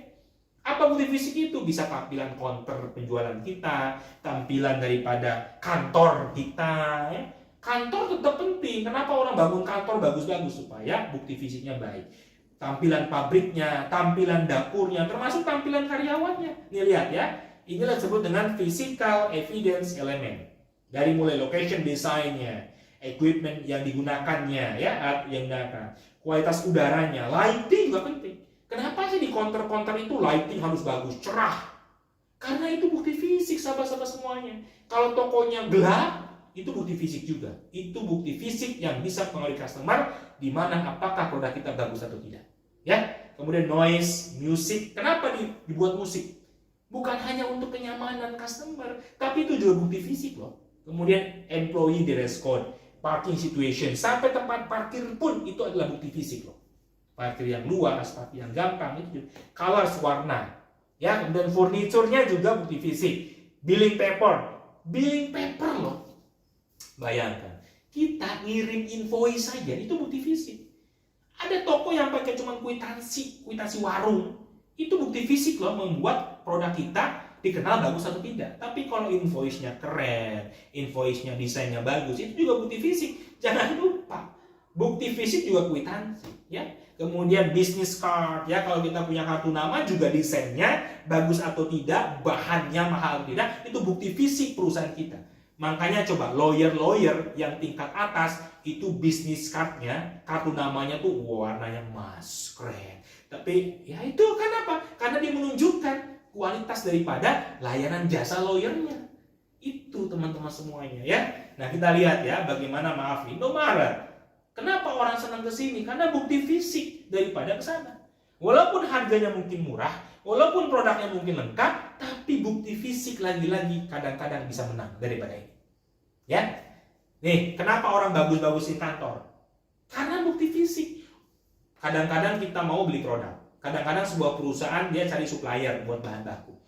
Apa bukti fisik itu? Bisa tampilan counter penjualan kita, tampilan daripada kantor kita. Ya. Kantor tetap penting. Kenapa orang bangun kantor bagus-bagus? Supaya bukti fisiknya baik. Tampilan pabriknya, tampilan dapurnya, termasuk tampilan karyawannya. Nih lihat ya, inilah disebut dengan physical evidence element. Dari mulai location desainnya, equipment yang digunakannya, ya, yang digunakan, kualitas udaranya, lighting juga penting. Kenapa sih di counter-counter itu lighting harus bagus, cerah? Karena itu bukti fisik, sahabat-sahabat semuanya. Kalau tokonya gelap, itu bukti fisik juga. Itu bukti fisik yang bisa mempengaruhi customer, di mana apakah produk kita bagus atau tidak. Ya, kemudian noise, musik. Kenapa dibuat musik? Bukan hanya untuk kenyamanan customer, tapi itu juga bukti fisik loh. Kemudian employee dress code, parking situation, sampai tempat parkir pun itu adalah bukti fisik loh. Parkir yang luas, parkir yang gampang, itu colors, warna. Ya, kemudian furniturnya juga bukti fisik. Billing paper loh. Bayangkan, kita ngirim invoice saja itu bukti fisik. Ada toko yang pakai cuma kwitansi warung. Itu bukti fisik loh, membuat produk kita dikenal bagus atau tidak. Tapi kalau invoice-nya keren, invoice-nya desainnya bagus, itu juga bukti fisik. Jangan lupa, bukti fisik juga kwitansi, ya. Kemudian business card, ya, kalau kita punya kartu nama juga desainnya bagus atau tidak, bahannya mahal atau tidak, itu bukti fisik perusahaan kita. Makanya coba lawyer yang tingkat atas itu business cardnya, kartu namanya tuh warnanya emas, keren. Tapi ya itu kan apa? Karena dia menunjukkan kualitas daripada layanan jasa lawyernya. Itu teman-teman semuanya, ya. Nah, kita lihat ya bagaimana, maaf, Indomaret. Kenapa orang senang ke sini? Karena bukti fisik daripada ke sana. Walaupun harganya mungkin murah, walaupun produknya mungkin lengkap, tapi bukti fisik lagi-lagi kadang-kadang bisa menang daripada ini. Ya. Nih, kenapa orang bagus-bagusin kantor? Karena bukti fisik. Kadang-kadang kita mau beli produk. Kadang-kadang sebuah perusahaan dia cari supplier buat bahan baku.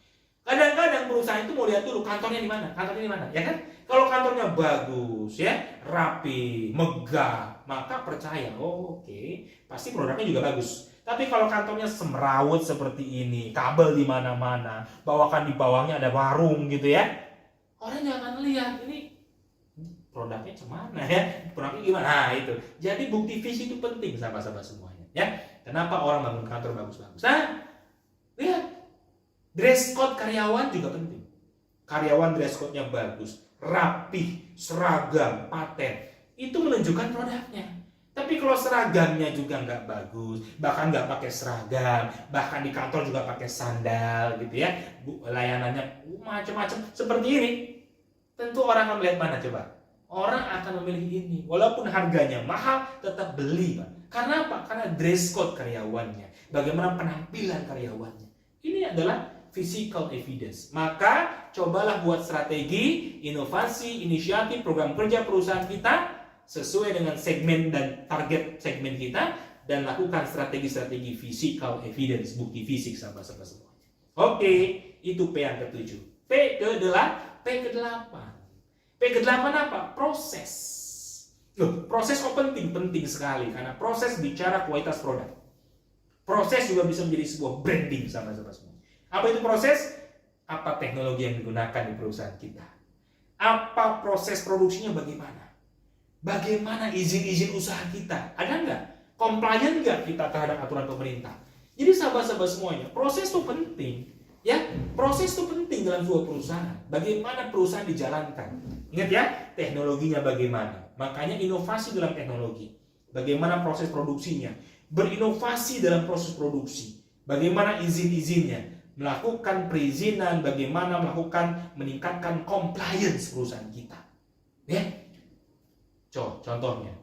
Kadang-kadang perusahaan itu mau lihat dulu kantornya di mana, ya kan? Kalau kantornya bagus, ya, rapi, megah, maka percaya, oke, pasti produknya juga bagus. Tapi kalau kantornya semrawut seperti ini, kabel di mana-mana, bawakan di bawahnya ada warung gitu ya, orang nggak akan lihat ini produknya cemana ya, produknya gimana. Nah itu, jadi bukti fisik itu penting, sahabat-sahabat semuanya. Ya, kenapa orang bangun kantor bagus-bagus? Nah, lihat. Dress code karyawan juga penting. Karyawan dress code-nya bagus, rapih, seragam, paten. Itu menunjukkan produknya. Tapi kalau seragamnya juga nggak bagus, bahkan nggak pakai seragam, bahkan di kantor juga pakai sandal gitu ya, layanannya macam-macam seperti ini, tentu orang akan melihat mana coba? Orang akan memilih ini. Walaupun harganya mahal, tetap beli, Pak. Karena apa? Karena dress code karyawannya. Bagaimana penampilan karyawannya. Ini adalah physical evidence. Maka cobalah buat strategi, inovasi, inisiatif, program kerja perusahaan kita sesuai dengan segmen dan target segmen kita, dan lakukan strategi-strategi physical evidence, bukti fisik, sahabat-sahabat semuanya. Oke, itu P yang ke-7. P ke-8 apa? Proses. Loh, proses kok penting? Penting sekali, karena proses bicara kualitas produk. Proses juga bisa menjadi sebuah branding sahabat-sahabat semua. Apa itu proses? Apa teknologi yang digunakan di perusahaan kita? Apa proses produksinya bagaimana? Bagaimana izin-izin usaha kita? Ada nggak? Compliant nggak kita terhadap aturan pemerintah? Jadi sahabat-sahabat semuanya, proses itu penting. Ya, proses itu penting dalam sebuah perusahaan. Bagaimana perusahaan dijalankan? Ingat ya, teknologinya bagaimana? Makanya inovasi dalam teknologi. Bagaimana proses produksinya? Berinovasi dalam proses produksi. Bagaimana izin-izinnya? Melakukan perizinan, bagaimana meningkatkan compliance perusahaan kita. Ya. Contohnya.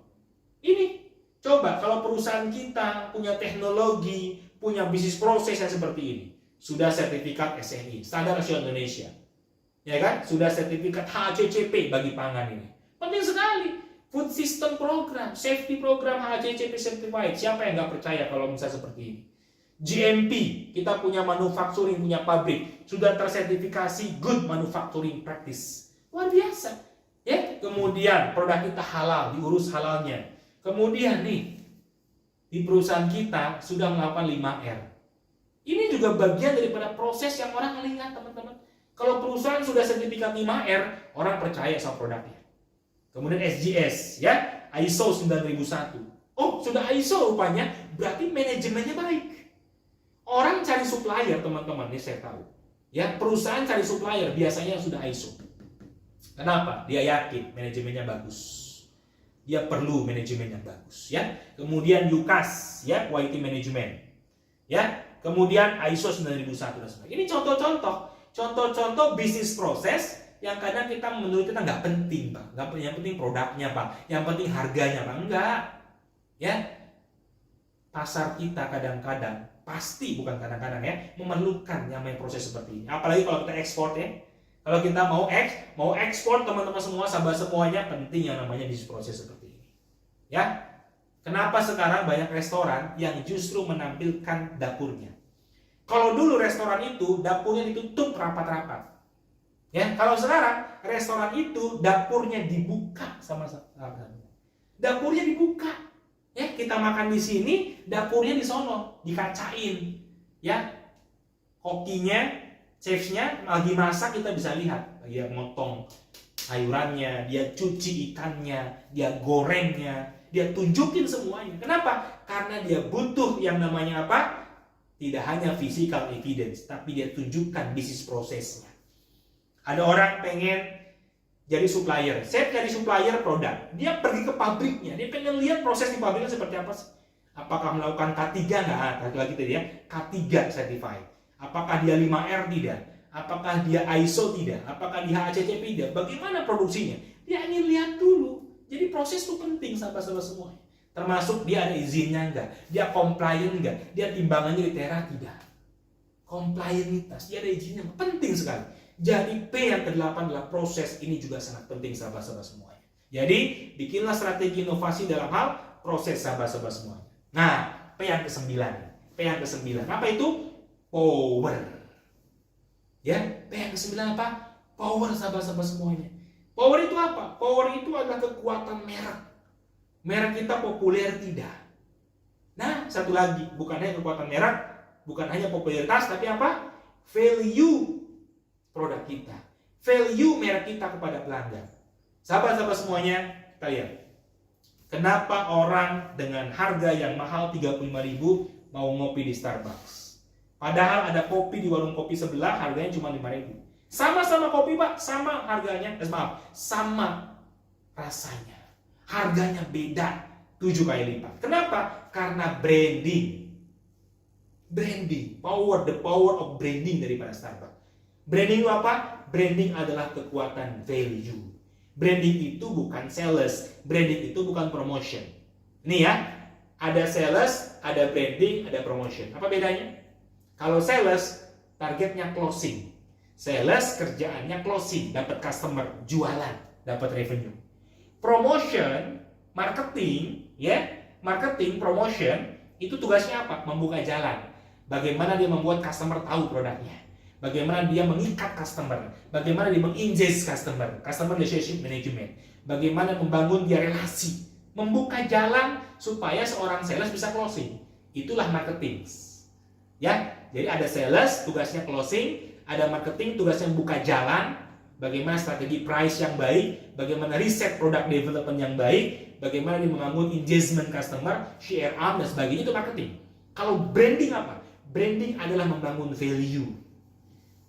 Ini, coba kalau perusahaan kita punya teknologi, punya bisnis proses yang seperti ini. Sudah sertifikat SNI, Standar Nasional Indonesia. Ya kan? Sudah sertifikat HACCP bagi pangan ini. Penting sekali. Food System Program, Safety Program HACCP Certified. Siapa yang nggak percaya kalau misalnya seperti ini? GMP, kita punya manufacturing, punya pabrik. Sudah tersertifikasi Good Manufacturing Practice. Luar biasa. Ya, kemudian produk kita halal, diurus halalnya. Kemudian nih, di perusahaan kita sudah melakukan 5R. Ini juga bagian daripada proses yang orang lihat, teman-teman. Kalau perusahaan sudah sertifikat 5R, orang percaya sama produknya. Kemudian SGS, ya, ISO 9001. Oh, sudah ISO rupanya, berarti manajemennya baik. Orang cari supplier, teman-teman, ini saya tahu. Ya, perusahaan cari supplier biasanya sudah ISO. Kenapa? Dia yakin manajemennya bagus. Dia perlu manajemen yang bagus, ya. Kemudian UCAS, ya, Quality Management. Ya, kemudian ISO 9001 dan sebagainya. Ini contoh-contoh bisnis proses yang kadang kita menurut kita nggak penting, Pak. Yang penting produknya, Pak. Yang penting harganya, Pak. Enggak. Ya. Pasar kita kadang-kadang, pasti bukan kadang-kadang ya, memerlukan yang namanya proses seperti ini. Apalagi kalau kita ekspor ya. Kalau kita mau ekspor, teman-teman semua, sahabat semuanya, penting yang namanya bisnis proses seperti ini. Ya. Kenapa sekarang banyak restoran yang justru menampilkan dapurnya? Kalau dulu restoran itu dapurnya ditutup rapat-rapat. Ya, kalau sekarang restoran itu dapurnya dibuka sama-sama. Dapurnya dibuka. Ya, kita makan di sini, dapurnya di sono, dikacain. Ya. Kokinya, chefnya lagi masak kita bisa lihat. Dia motong sayurannya, dia cuci ikannya, dia gorengnya, dia tunjukin semuanya. Kenapa? Karena dia butuh yang namanya apa? Tidak hanya physical evidence, tapi dia tunjukkan bisnis prosesnya. Ada orang pengen jadi supplier. Saya cari supplier produk. Dia pergi ke pabriknya. Dia pengen lihat proses di pabriknya seperti apa sih. Apakah melakukan K3 nggak? Lagi tadi ya, K3 certified. Apakah dia 5R tidak? Apakah dia ISO tidak? Apakah dia HACCP tidak? Bagaimana produksinya? Dia ingin lihat dulu. Jadi proses itu penting sahabat-sahabat semua. Termasuk dia ada izinnya enggak? Dia compliant enggak? Dia timbangannya di tera tidak? Complianitas, dia ada izinnya. Penting sekali. Jadi P yang ke-8 adalah proses. Ini juga sangat penting sahabat-sahabat semuanya. Jadi bikinlah strategi inovasi dalam hal proses sahabat-sahabat semuanya. Nah, P yang ke-9. P yang ke-9. Apa itu? Power. Ya, P yang ke-9 apa? Power sahabat-sahabat semuanya. Power itu apa? Power itu adalah kekuatan merek. Merek kita populer tidak. Nah, satu lagi, bukan hanya kekuatan merek, bukan hanya popularitas, tapi apa? Value produk kita. Value merek kita kepada pelanggan. Sahabat-sahabat semuanya, kita lihat. Kenapa orang dengan harga yang mahal 35.000 mau ngopi di Starbucks? Padahal ada kopi di warung kopi sebelah, harganya cuma 5.000. Sama-sama kopi, Pak, sama harganya. Sama rasanya. Harganya beda 7 kali lipat. Kenapa? Karena branding. Branding, the power of branding daripada Starbucks. Branding itu apa? Branding adalah kekuatan value. Branding itu bukan sales, branding itu bukan promotion. Ini ya, ada sales, ada branding, ada promotion. Apa bedanya? Kalau sales, targetnya closing. Sales kerjaannya closing, dapat customer, jualan, dapat revenue. Promotion, marketing, ya, marketing, promotion, itu tugasnya apa? Membuka jalan. Bagaimana dia membuat customer tahu produknya. bagaimana dia mengikat customer, bagaimana dia mengengage customer, customer relationship management, bagaimana membangun dia relasi, membuka jalan supaya seorang sales bisa closing. Itulah marketing. Ya, jadi ada sales tugasnya closing, ada marketing tugasnya membuka jalan, bagaimana strategi price yang baik, bagaimana riset product development yang baik, bagaimana dia membangun engagement customer, CRM dan sebagainya, itu marketing. Kalau branding apa? Branding adalah membangun value.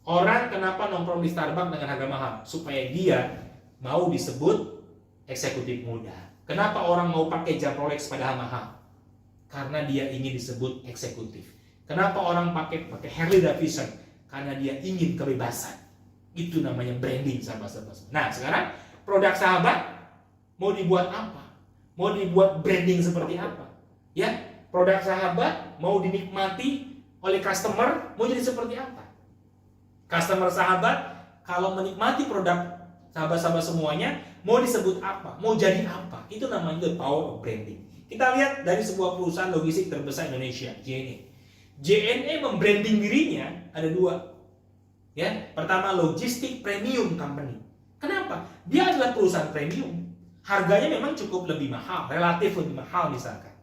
Orang kenapa nongkrong di Starbucks dengan harga mahal? Supaya dia mau disebut eksekutif muda. Kenapa orang mau pakai jam Rolex padahal mahal? Karena dia ingin disebut eksekutif. Kenapa orang pakai Harley Davidson? Karena dia ingin kebebasan. Itu namanya branding, sahabat-sahabat. Nah, sekarang produk sahabat mau dibuat apa? Mau dibuat branding seperti apa? Ya, produk sahabat mau dinikmati oleh customer, mau jadi seperti apa? Customer sahabat kalau menikmati produk sahabat-sahabat semuanya, mau disebut apa? Mau jadi apa? Itu namanya the power of branding. Kita lihat dari sebuah perusahaan logistik terbesar Indonesia, JNE. JNE membranding dirinya ada dua. Ya, pertama logistik premium company. Kenapa? Dia adalah perusahaan premium. Harganya memang cukup lebih mahal, relatif lebih mahal misalkan.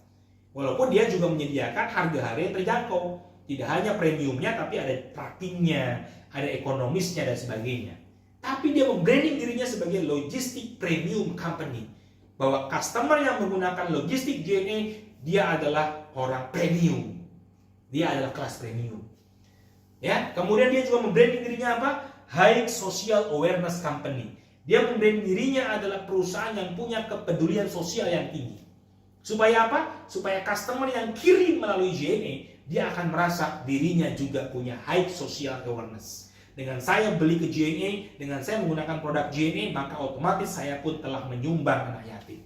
Walaupun dia juga menyediakan harga-harga yang terjangkau. Tidak hanya premiumnya, tapi ada trackingnya, ada ekonomisnya dan sebagainya. Tapi dia membranding dirinya sebagai logistik premium company. Bahwa customer yang menggunakan logistik JNE, dia adalah orang premium. Dia adalah kelas premium. Ya, kemudian dia juga membranding dirinya apa? High Social Awareness Company. Dia membranding dirinya adalah perusahaan yang punya kepedulian sosial yang tinggi. Supaya apa? Supaya customer yang kirim melalui JNE, dia akan merasa dirinya juga punya high social awareness. Dengan saya beli ke JNE, dengan saya menggunakan produk JNE, maka otomatis saya pun telah menyumbang anak yatim.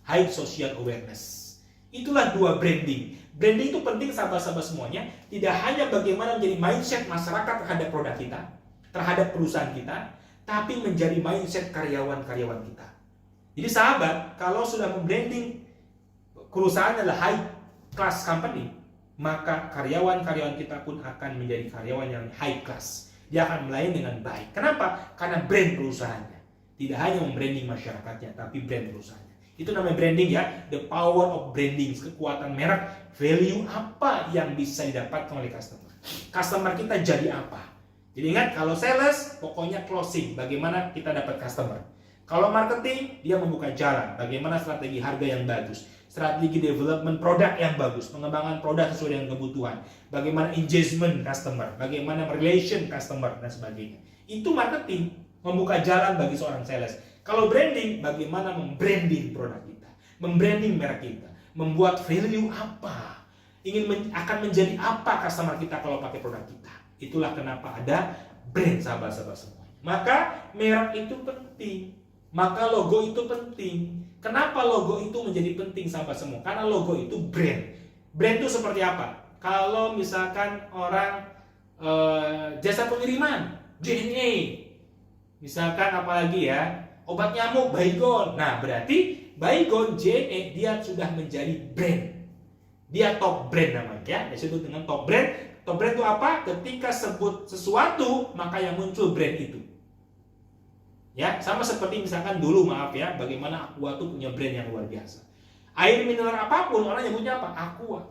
High social awareness. Itulah dua branding. Branding itu penting sahabat-sahabat semuanya. Tidak hanya bagaimana menjadi mindset masyarakat terhadap produk kita, terhadap perusahaan kita, tapi menjadi mindset karyawan-karyawan kita. Jadi sahabat, kalau sudah membranding perusahaan adalah high class company, maka karyawan-karyawan kita pun akan menjadi karyawan yang high class. Dia akan melayani dengan baik. Kenapa? Karena brand perusahaannya. Tidak hanya membranding masyarakatnya, tapi brand perusahaannya. Itu namanya branding ya, the power of branding, kekuatan merek, value apa yang bisa didapatkan oleh customer. Customer kita jadi apa? Jadi ingat, kalau sales, pokoknya closing, bagaimana kita dapat customer. Kalau marketing, dia membuka jalan, bagaimana strategi harga yang bagus, strategi development produk yang bagus, pengembangan produk sesuai dengan kebutuhan, bagaimana engagement customer, bagaimana relation customer, dan sebagainya. Itu marketing, membuka jalan bagi seorang sales. Kalau branding, bagaimana membranding produk kita, membranding merek kita, membuat value apa, akan menjadi apa customer kita kalau pakai produk kita. Itulah kenapa ada brand, sahabat-sahabat semua. Maka merek itu penting, maka logo itu penting. Kenapa logo itu menjadi penting, sahabat semua? Karena logo itu brand. Brand itu seperti apa? Kalau misalkan orang jasa pengiriman, JNE, misalkan apalagi ya, obat nyamuk Baygon. Nah, berarti Baygon JNE dia sudah menjadi brand. Dia top brand namanya ya. Disebut dengan top brand. Top brand itu apa? Ketika sebut sesuatu, maka yang muncul brand itu. Ya, sama seperti misalkan dulu, maaf ya, bagaimana Aqua tuh punya brand yang luar biasa. Air mineral apapun orang nyebutnya apa? Aqua.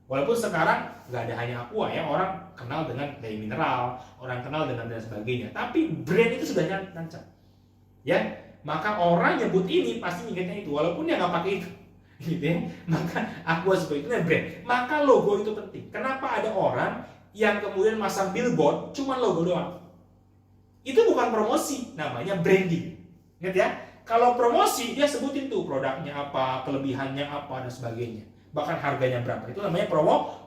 Walaupun sekarang nggak ada hanya Aqua ya, orang kenal dengan air mineral, orang kenal dengan dan sebagainya. Tapi brand itu sudah nancap. Ya, maka orang nyebut ini pasti ingatnya itu, walaupun dia nggak pakai itu, gitu ya. Maka Aqua sebaiknya brand. Maka logo itu penting. Kenapa ada orang yang kemudian masang billboard cuma logo doang? Itu bukan promosi, namanya branding. Ingat ya, kalau promosi dia sebutin tuh produknya apa, kelebihannya apa dan sebagainya. Bahkan harganya berapa. Itu namanya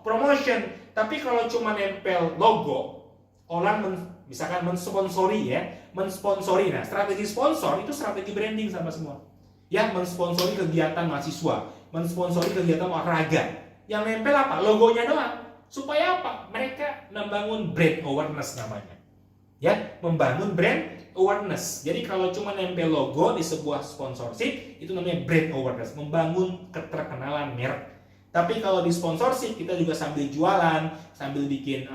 promotion. Tapi kalau cuma nempel logo, orang misalkan mensponsori ya, mensponsori. Nah, strategi sponsor itu strategi branding sama semua. Ya, mensponsori kegiatan mahasiswa, mensponsori kegiatan olahraga. Yang nempel apa? Logonya doang. Supaya apa? Mereka membangun brand awareness namanya. Ya, membangun brand awareness. Jadi kalau cuma nempel logo di sebuah sponsorship, itu namanya brand awareness, membangun keterkenalan merek. Tapi kalau di sponsorship kita juga sambil jualan, sambil bikin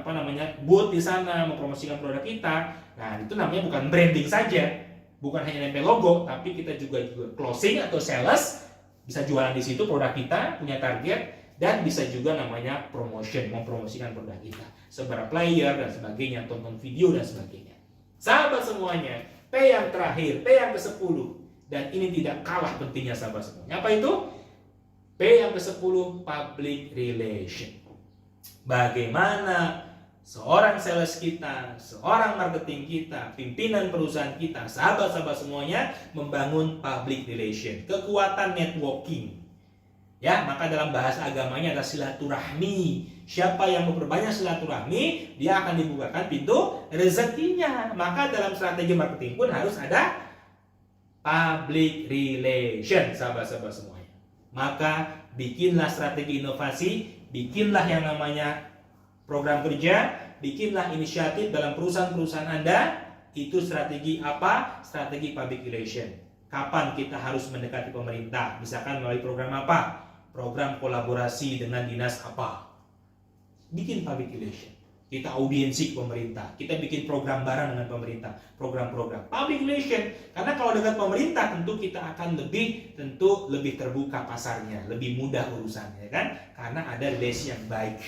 booth di sana mempromosikan produk kita. Nah, itu namanya bukan branding saja, bukan hanya nempel logo, tapi kita juga closing atau sales, bisa jualan di situ produk kita, punya target, dan bisa juga namanya promotion, mempromosikan produk kita, sebar player dan sebagainya, tonton video dan sebagainya. Sahabat semuanya, P yang terakhir, P yang ke-10, dan ini tidak kalah pentingnya sahabat semuanya. Apa itu? P yang ke-10, public relation. Bagaimana seorang sales kita, seorang marketing kita, pimpinan perusahaan kita, sahabat-sahabat semuanya membangun public relation, kekuatan networking. Ya, maka dalam bahasa agamanya ada silaturahmi. Siapa yang memperbanyak silaturahmi, dia akan dibukakan pintu rezekinya. Maka dalam strategi marketing pun harus ada public relation, sahabat-sahabat semuanya. Maka bikinlah strategi inovasi, bikinlah yang namanya program kerja, bikinlah inisiatif dalam perusahaan-perusahaan Anda. Itu strategi apa? Strategi public relation. Kapan kita harus mendekati pemerintah? Misalkan melalui program apa? Program kolaborasi dengan dinas apa? Bikin public relation. Kita audiensi ke pemerintah, kita bikin program bareng dengan pemerintah, program-program public relation. Karena kalau dengan pemerintah tentu kita akan lebih terbuka pasarnya, lebih mudah urusannya, kan? Karena ada relasi yang baik,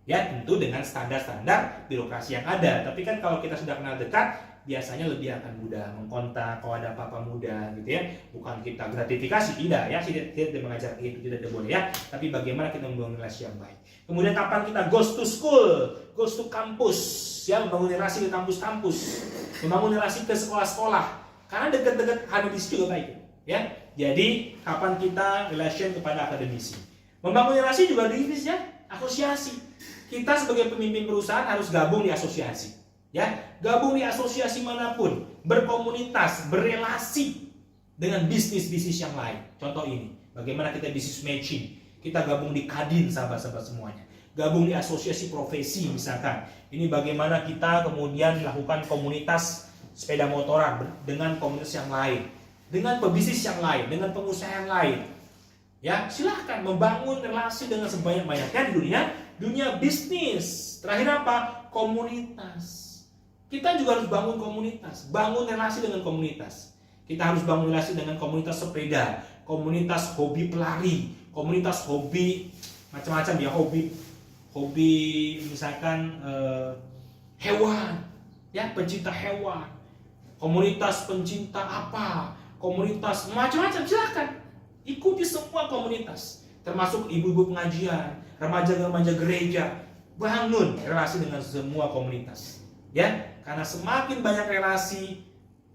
ya tentu dengan standar-standar birokrasi yang ada. Tapi kan kalau kita sudah kenal dekat, biasanya lebih akan mudah mengkontak kalau ada apa-apa mudah, gitu ya. Bukan kita gratifikasi, tidak ya, tidak mengajar itu, tidak boleh ya. Tapi bagaimana kita membangun relasi yang baik. Kemudian kapan kita goes to school, goes to kampus, ya, membangun relasi ke kampus-kampus, membangun relasi ke sekolah-sekolah. Karena dekat-dekat akademisi juga baik, ya. Jadi kapan kita relation kepada akademisi. Membangun relasi juga di bisnis, ya, asosiasi. Kita sebagai pemimpin perusahaan harus gabung di asosiasi, ya, gabung di asosiasi manapun, berkomunitas, berelasi dengan bisnis-bisnis yang lain. Contoh ini, bagaimana kita bisnis matching. Kita gabung di Kadin, sahabat-sahabat semuanya. Gabung di asosiasi profesi misalkan. Ini bagaimana kita kemudian melakukan komunitas sepeda motoran dengan komunitas yang lain, dengan pebisnis yang lain, dengan pengusaha yang lain. Ya, silahkan membangun relasi dengan sebanyak-banyaknya di dunia bisnis. Terakhir apa? Komunitas. Kita juga harus bangun komunitas, bangun relasi dengan komunitas. Kita harus bangun relasi dengan komunitas sepeda, komunitas hobi pelari, komunitas hobi macam-macam ya, hobi misalkan hewan, ya, pencinta hewan, komunitas pencinta apa, komunitas macam-macam. Silakan ikuti semua komunitas, termasuk ibu-ibu pengajian, remaja-remaja gereja. Bangun relasi dengan semua komunitas, ya, karena semakin banyak relasi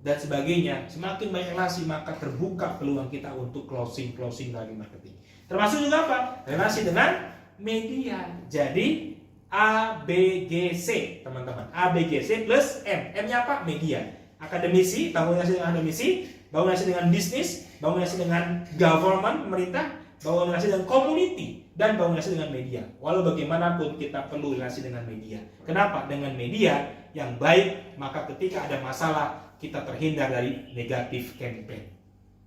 dan sebagainya, semakin banyak relasi, maka terbuka peluang kita untuk closing lagi marketing. Termasuk juga apa? Relasi dengan media. Jadi ABGC, teman-teman. ABGC plus M. M-nya apa? Media. Akademisi, bangun relasi dengan akademisi, bangun relasi dengan bisnis, bangun relasi dengan government, pemerintah, bangun relasi dengan community, dan bangun relasi dengan media. Walau bagaimanapun kita perlu relasi dengan media. Kenapa? Dengan media yang baik, maka ketika ada masalah, kita terhindar dari negatif campaign.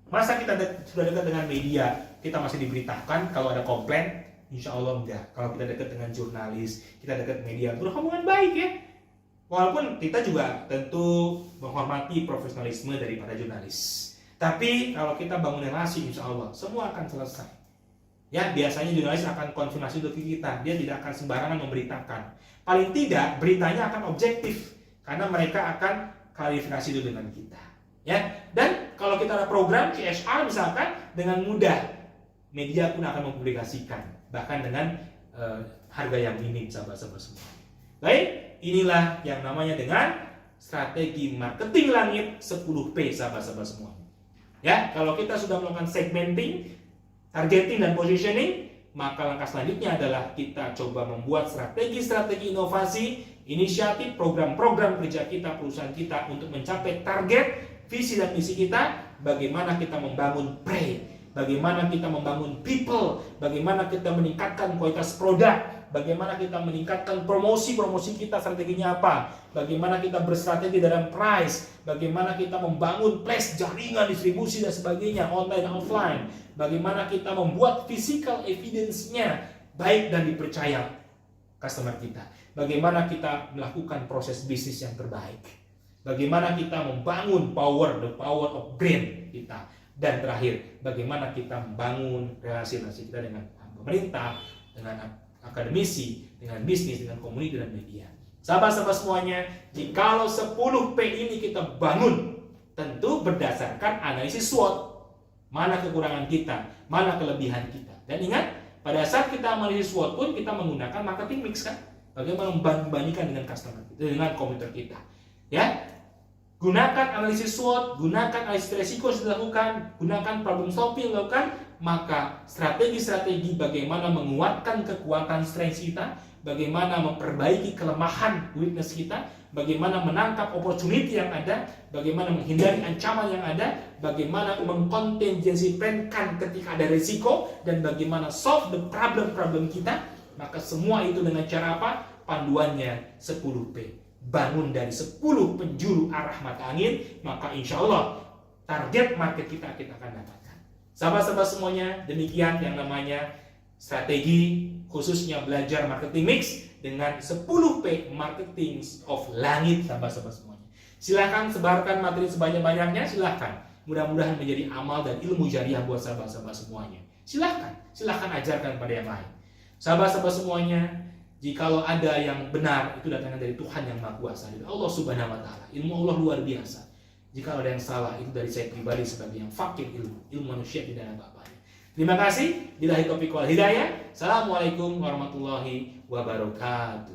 Masa kita sudah dekat dengan media, kita masih diberitakan kalau ada komplain? Insya Allah enggak. Kalau kita dekat dengan jurnalis, kita dekat media, berhubungan baik, ya. Walaupun kita juga tentu menghormati profesionalisme daripada jurnalis. Tapi kalau kita bangun relasi, insya Allah semua akan selesai. Ya, biasanya jurnalis akan konfirmasi dulu kita, dia tidak akan sembarangan memberitakan. Paling tidak beritanya akan objektif, karena mereka akan klarifikasi dulu dengan kita. Ya, dan kalau kita ada program CSR misalkan, dengan mudah media pun akan mempublikasikan, bahkan dengan harga yang minim, sahabat-sahabat semua. Baik, inilah yang namanya dengan strategi marketing langit 10P, sahabat-sahabat semua. Ya, kalau kita sudah melakukan segmenting, targeting dan positioning, maka langkah selanjutnya adalah kita coba membuat strategi-strategi inovasi, inisiatif, program-program kerja kita, perusahaan kita untuk mencapai target, visi dan misi kita. Bagaimana kita membangun brand, bagaimana kita membangun people, bagaimana kita meningkatkan kualitas produk, bagaimana kita meningkatkan promosi kita, strateginya apa, bagaimana kita berstrategi dalam price, bagaimana kita membangun place, jaringan distribusi dan sebagainya, online dan offline, bagaimana kita membuat physical evidence-nya baik dan dipercaya customer kita, bagaimana kita melakukan proses bisnis yang terbaik, bagaimana kita membangun the power of brand kita, dan terakhir bagaimana kita membangun relasi-relasi kita dengan pemerintah, dengan akademisi, dengan bisnis, dengan komunitas dan media. Sahabat-sahabat semuanya, jikalau 10P ini kita bangun, tentu berdasarkan analisis SWOT. Mana kekurangan kita, mana kelebihan kita. Dan ingat, pada saat kita analisis SWOT pun kita menggunakan marketing mix kan? Bagaimana membandingkan dengan customer kita, dengan komunitas kita. Ya, gunakan analisis SWOT, gunakan analisis risiko yang dilakukan, gunakan problem solving yang dilakukan, maka strategi-strategi bagaimana menguatkan kekuatan strength kita, bagaimana memperbaiki kelemahan weakness kita, bagaimana menangkap opportunity yang ada, bagaimana menghindari ancaman yang ada, bagaimana mengkontingensi plankan ketika ada risiko, dan bagaimana solve the problem kita, maka semua itu dengan cara apa? Panduannya 10P. Bangun dari 10 penjuru arah mata angin, maka insya Allah target market kita akan dapatkan. Sahabat-sahabat semuanya, demikian yang namanya strategi khususnya belajar marketing mix dengan 10P marketing of langit, sahabat-sahabat semuanya. Silakan sebarkan materi sebanyak-banyaknya, silakan. Mudah-mudahan menjadi amal dan ilmu jariah buat sahabat-sahabat semuanya. Silakan ajarkan pada yang lain. Sahabat-sahabat semuanya, jikalau ada yang benar, itu datangnya dari Tuhan yang Maha Kuasa, dari Allah Subhanahu wa Ta'ala. Ilmu Allah luar biasa. Jika ada yang salah, itu dari saya pribadi sebagai yang fakir ilmu manusia tidak ada apa-apanya. Terima kasih. Billahi taufiq wal hidayah. Assalamualaikum warahmatullahi wabarakatuh.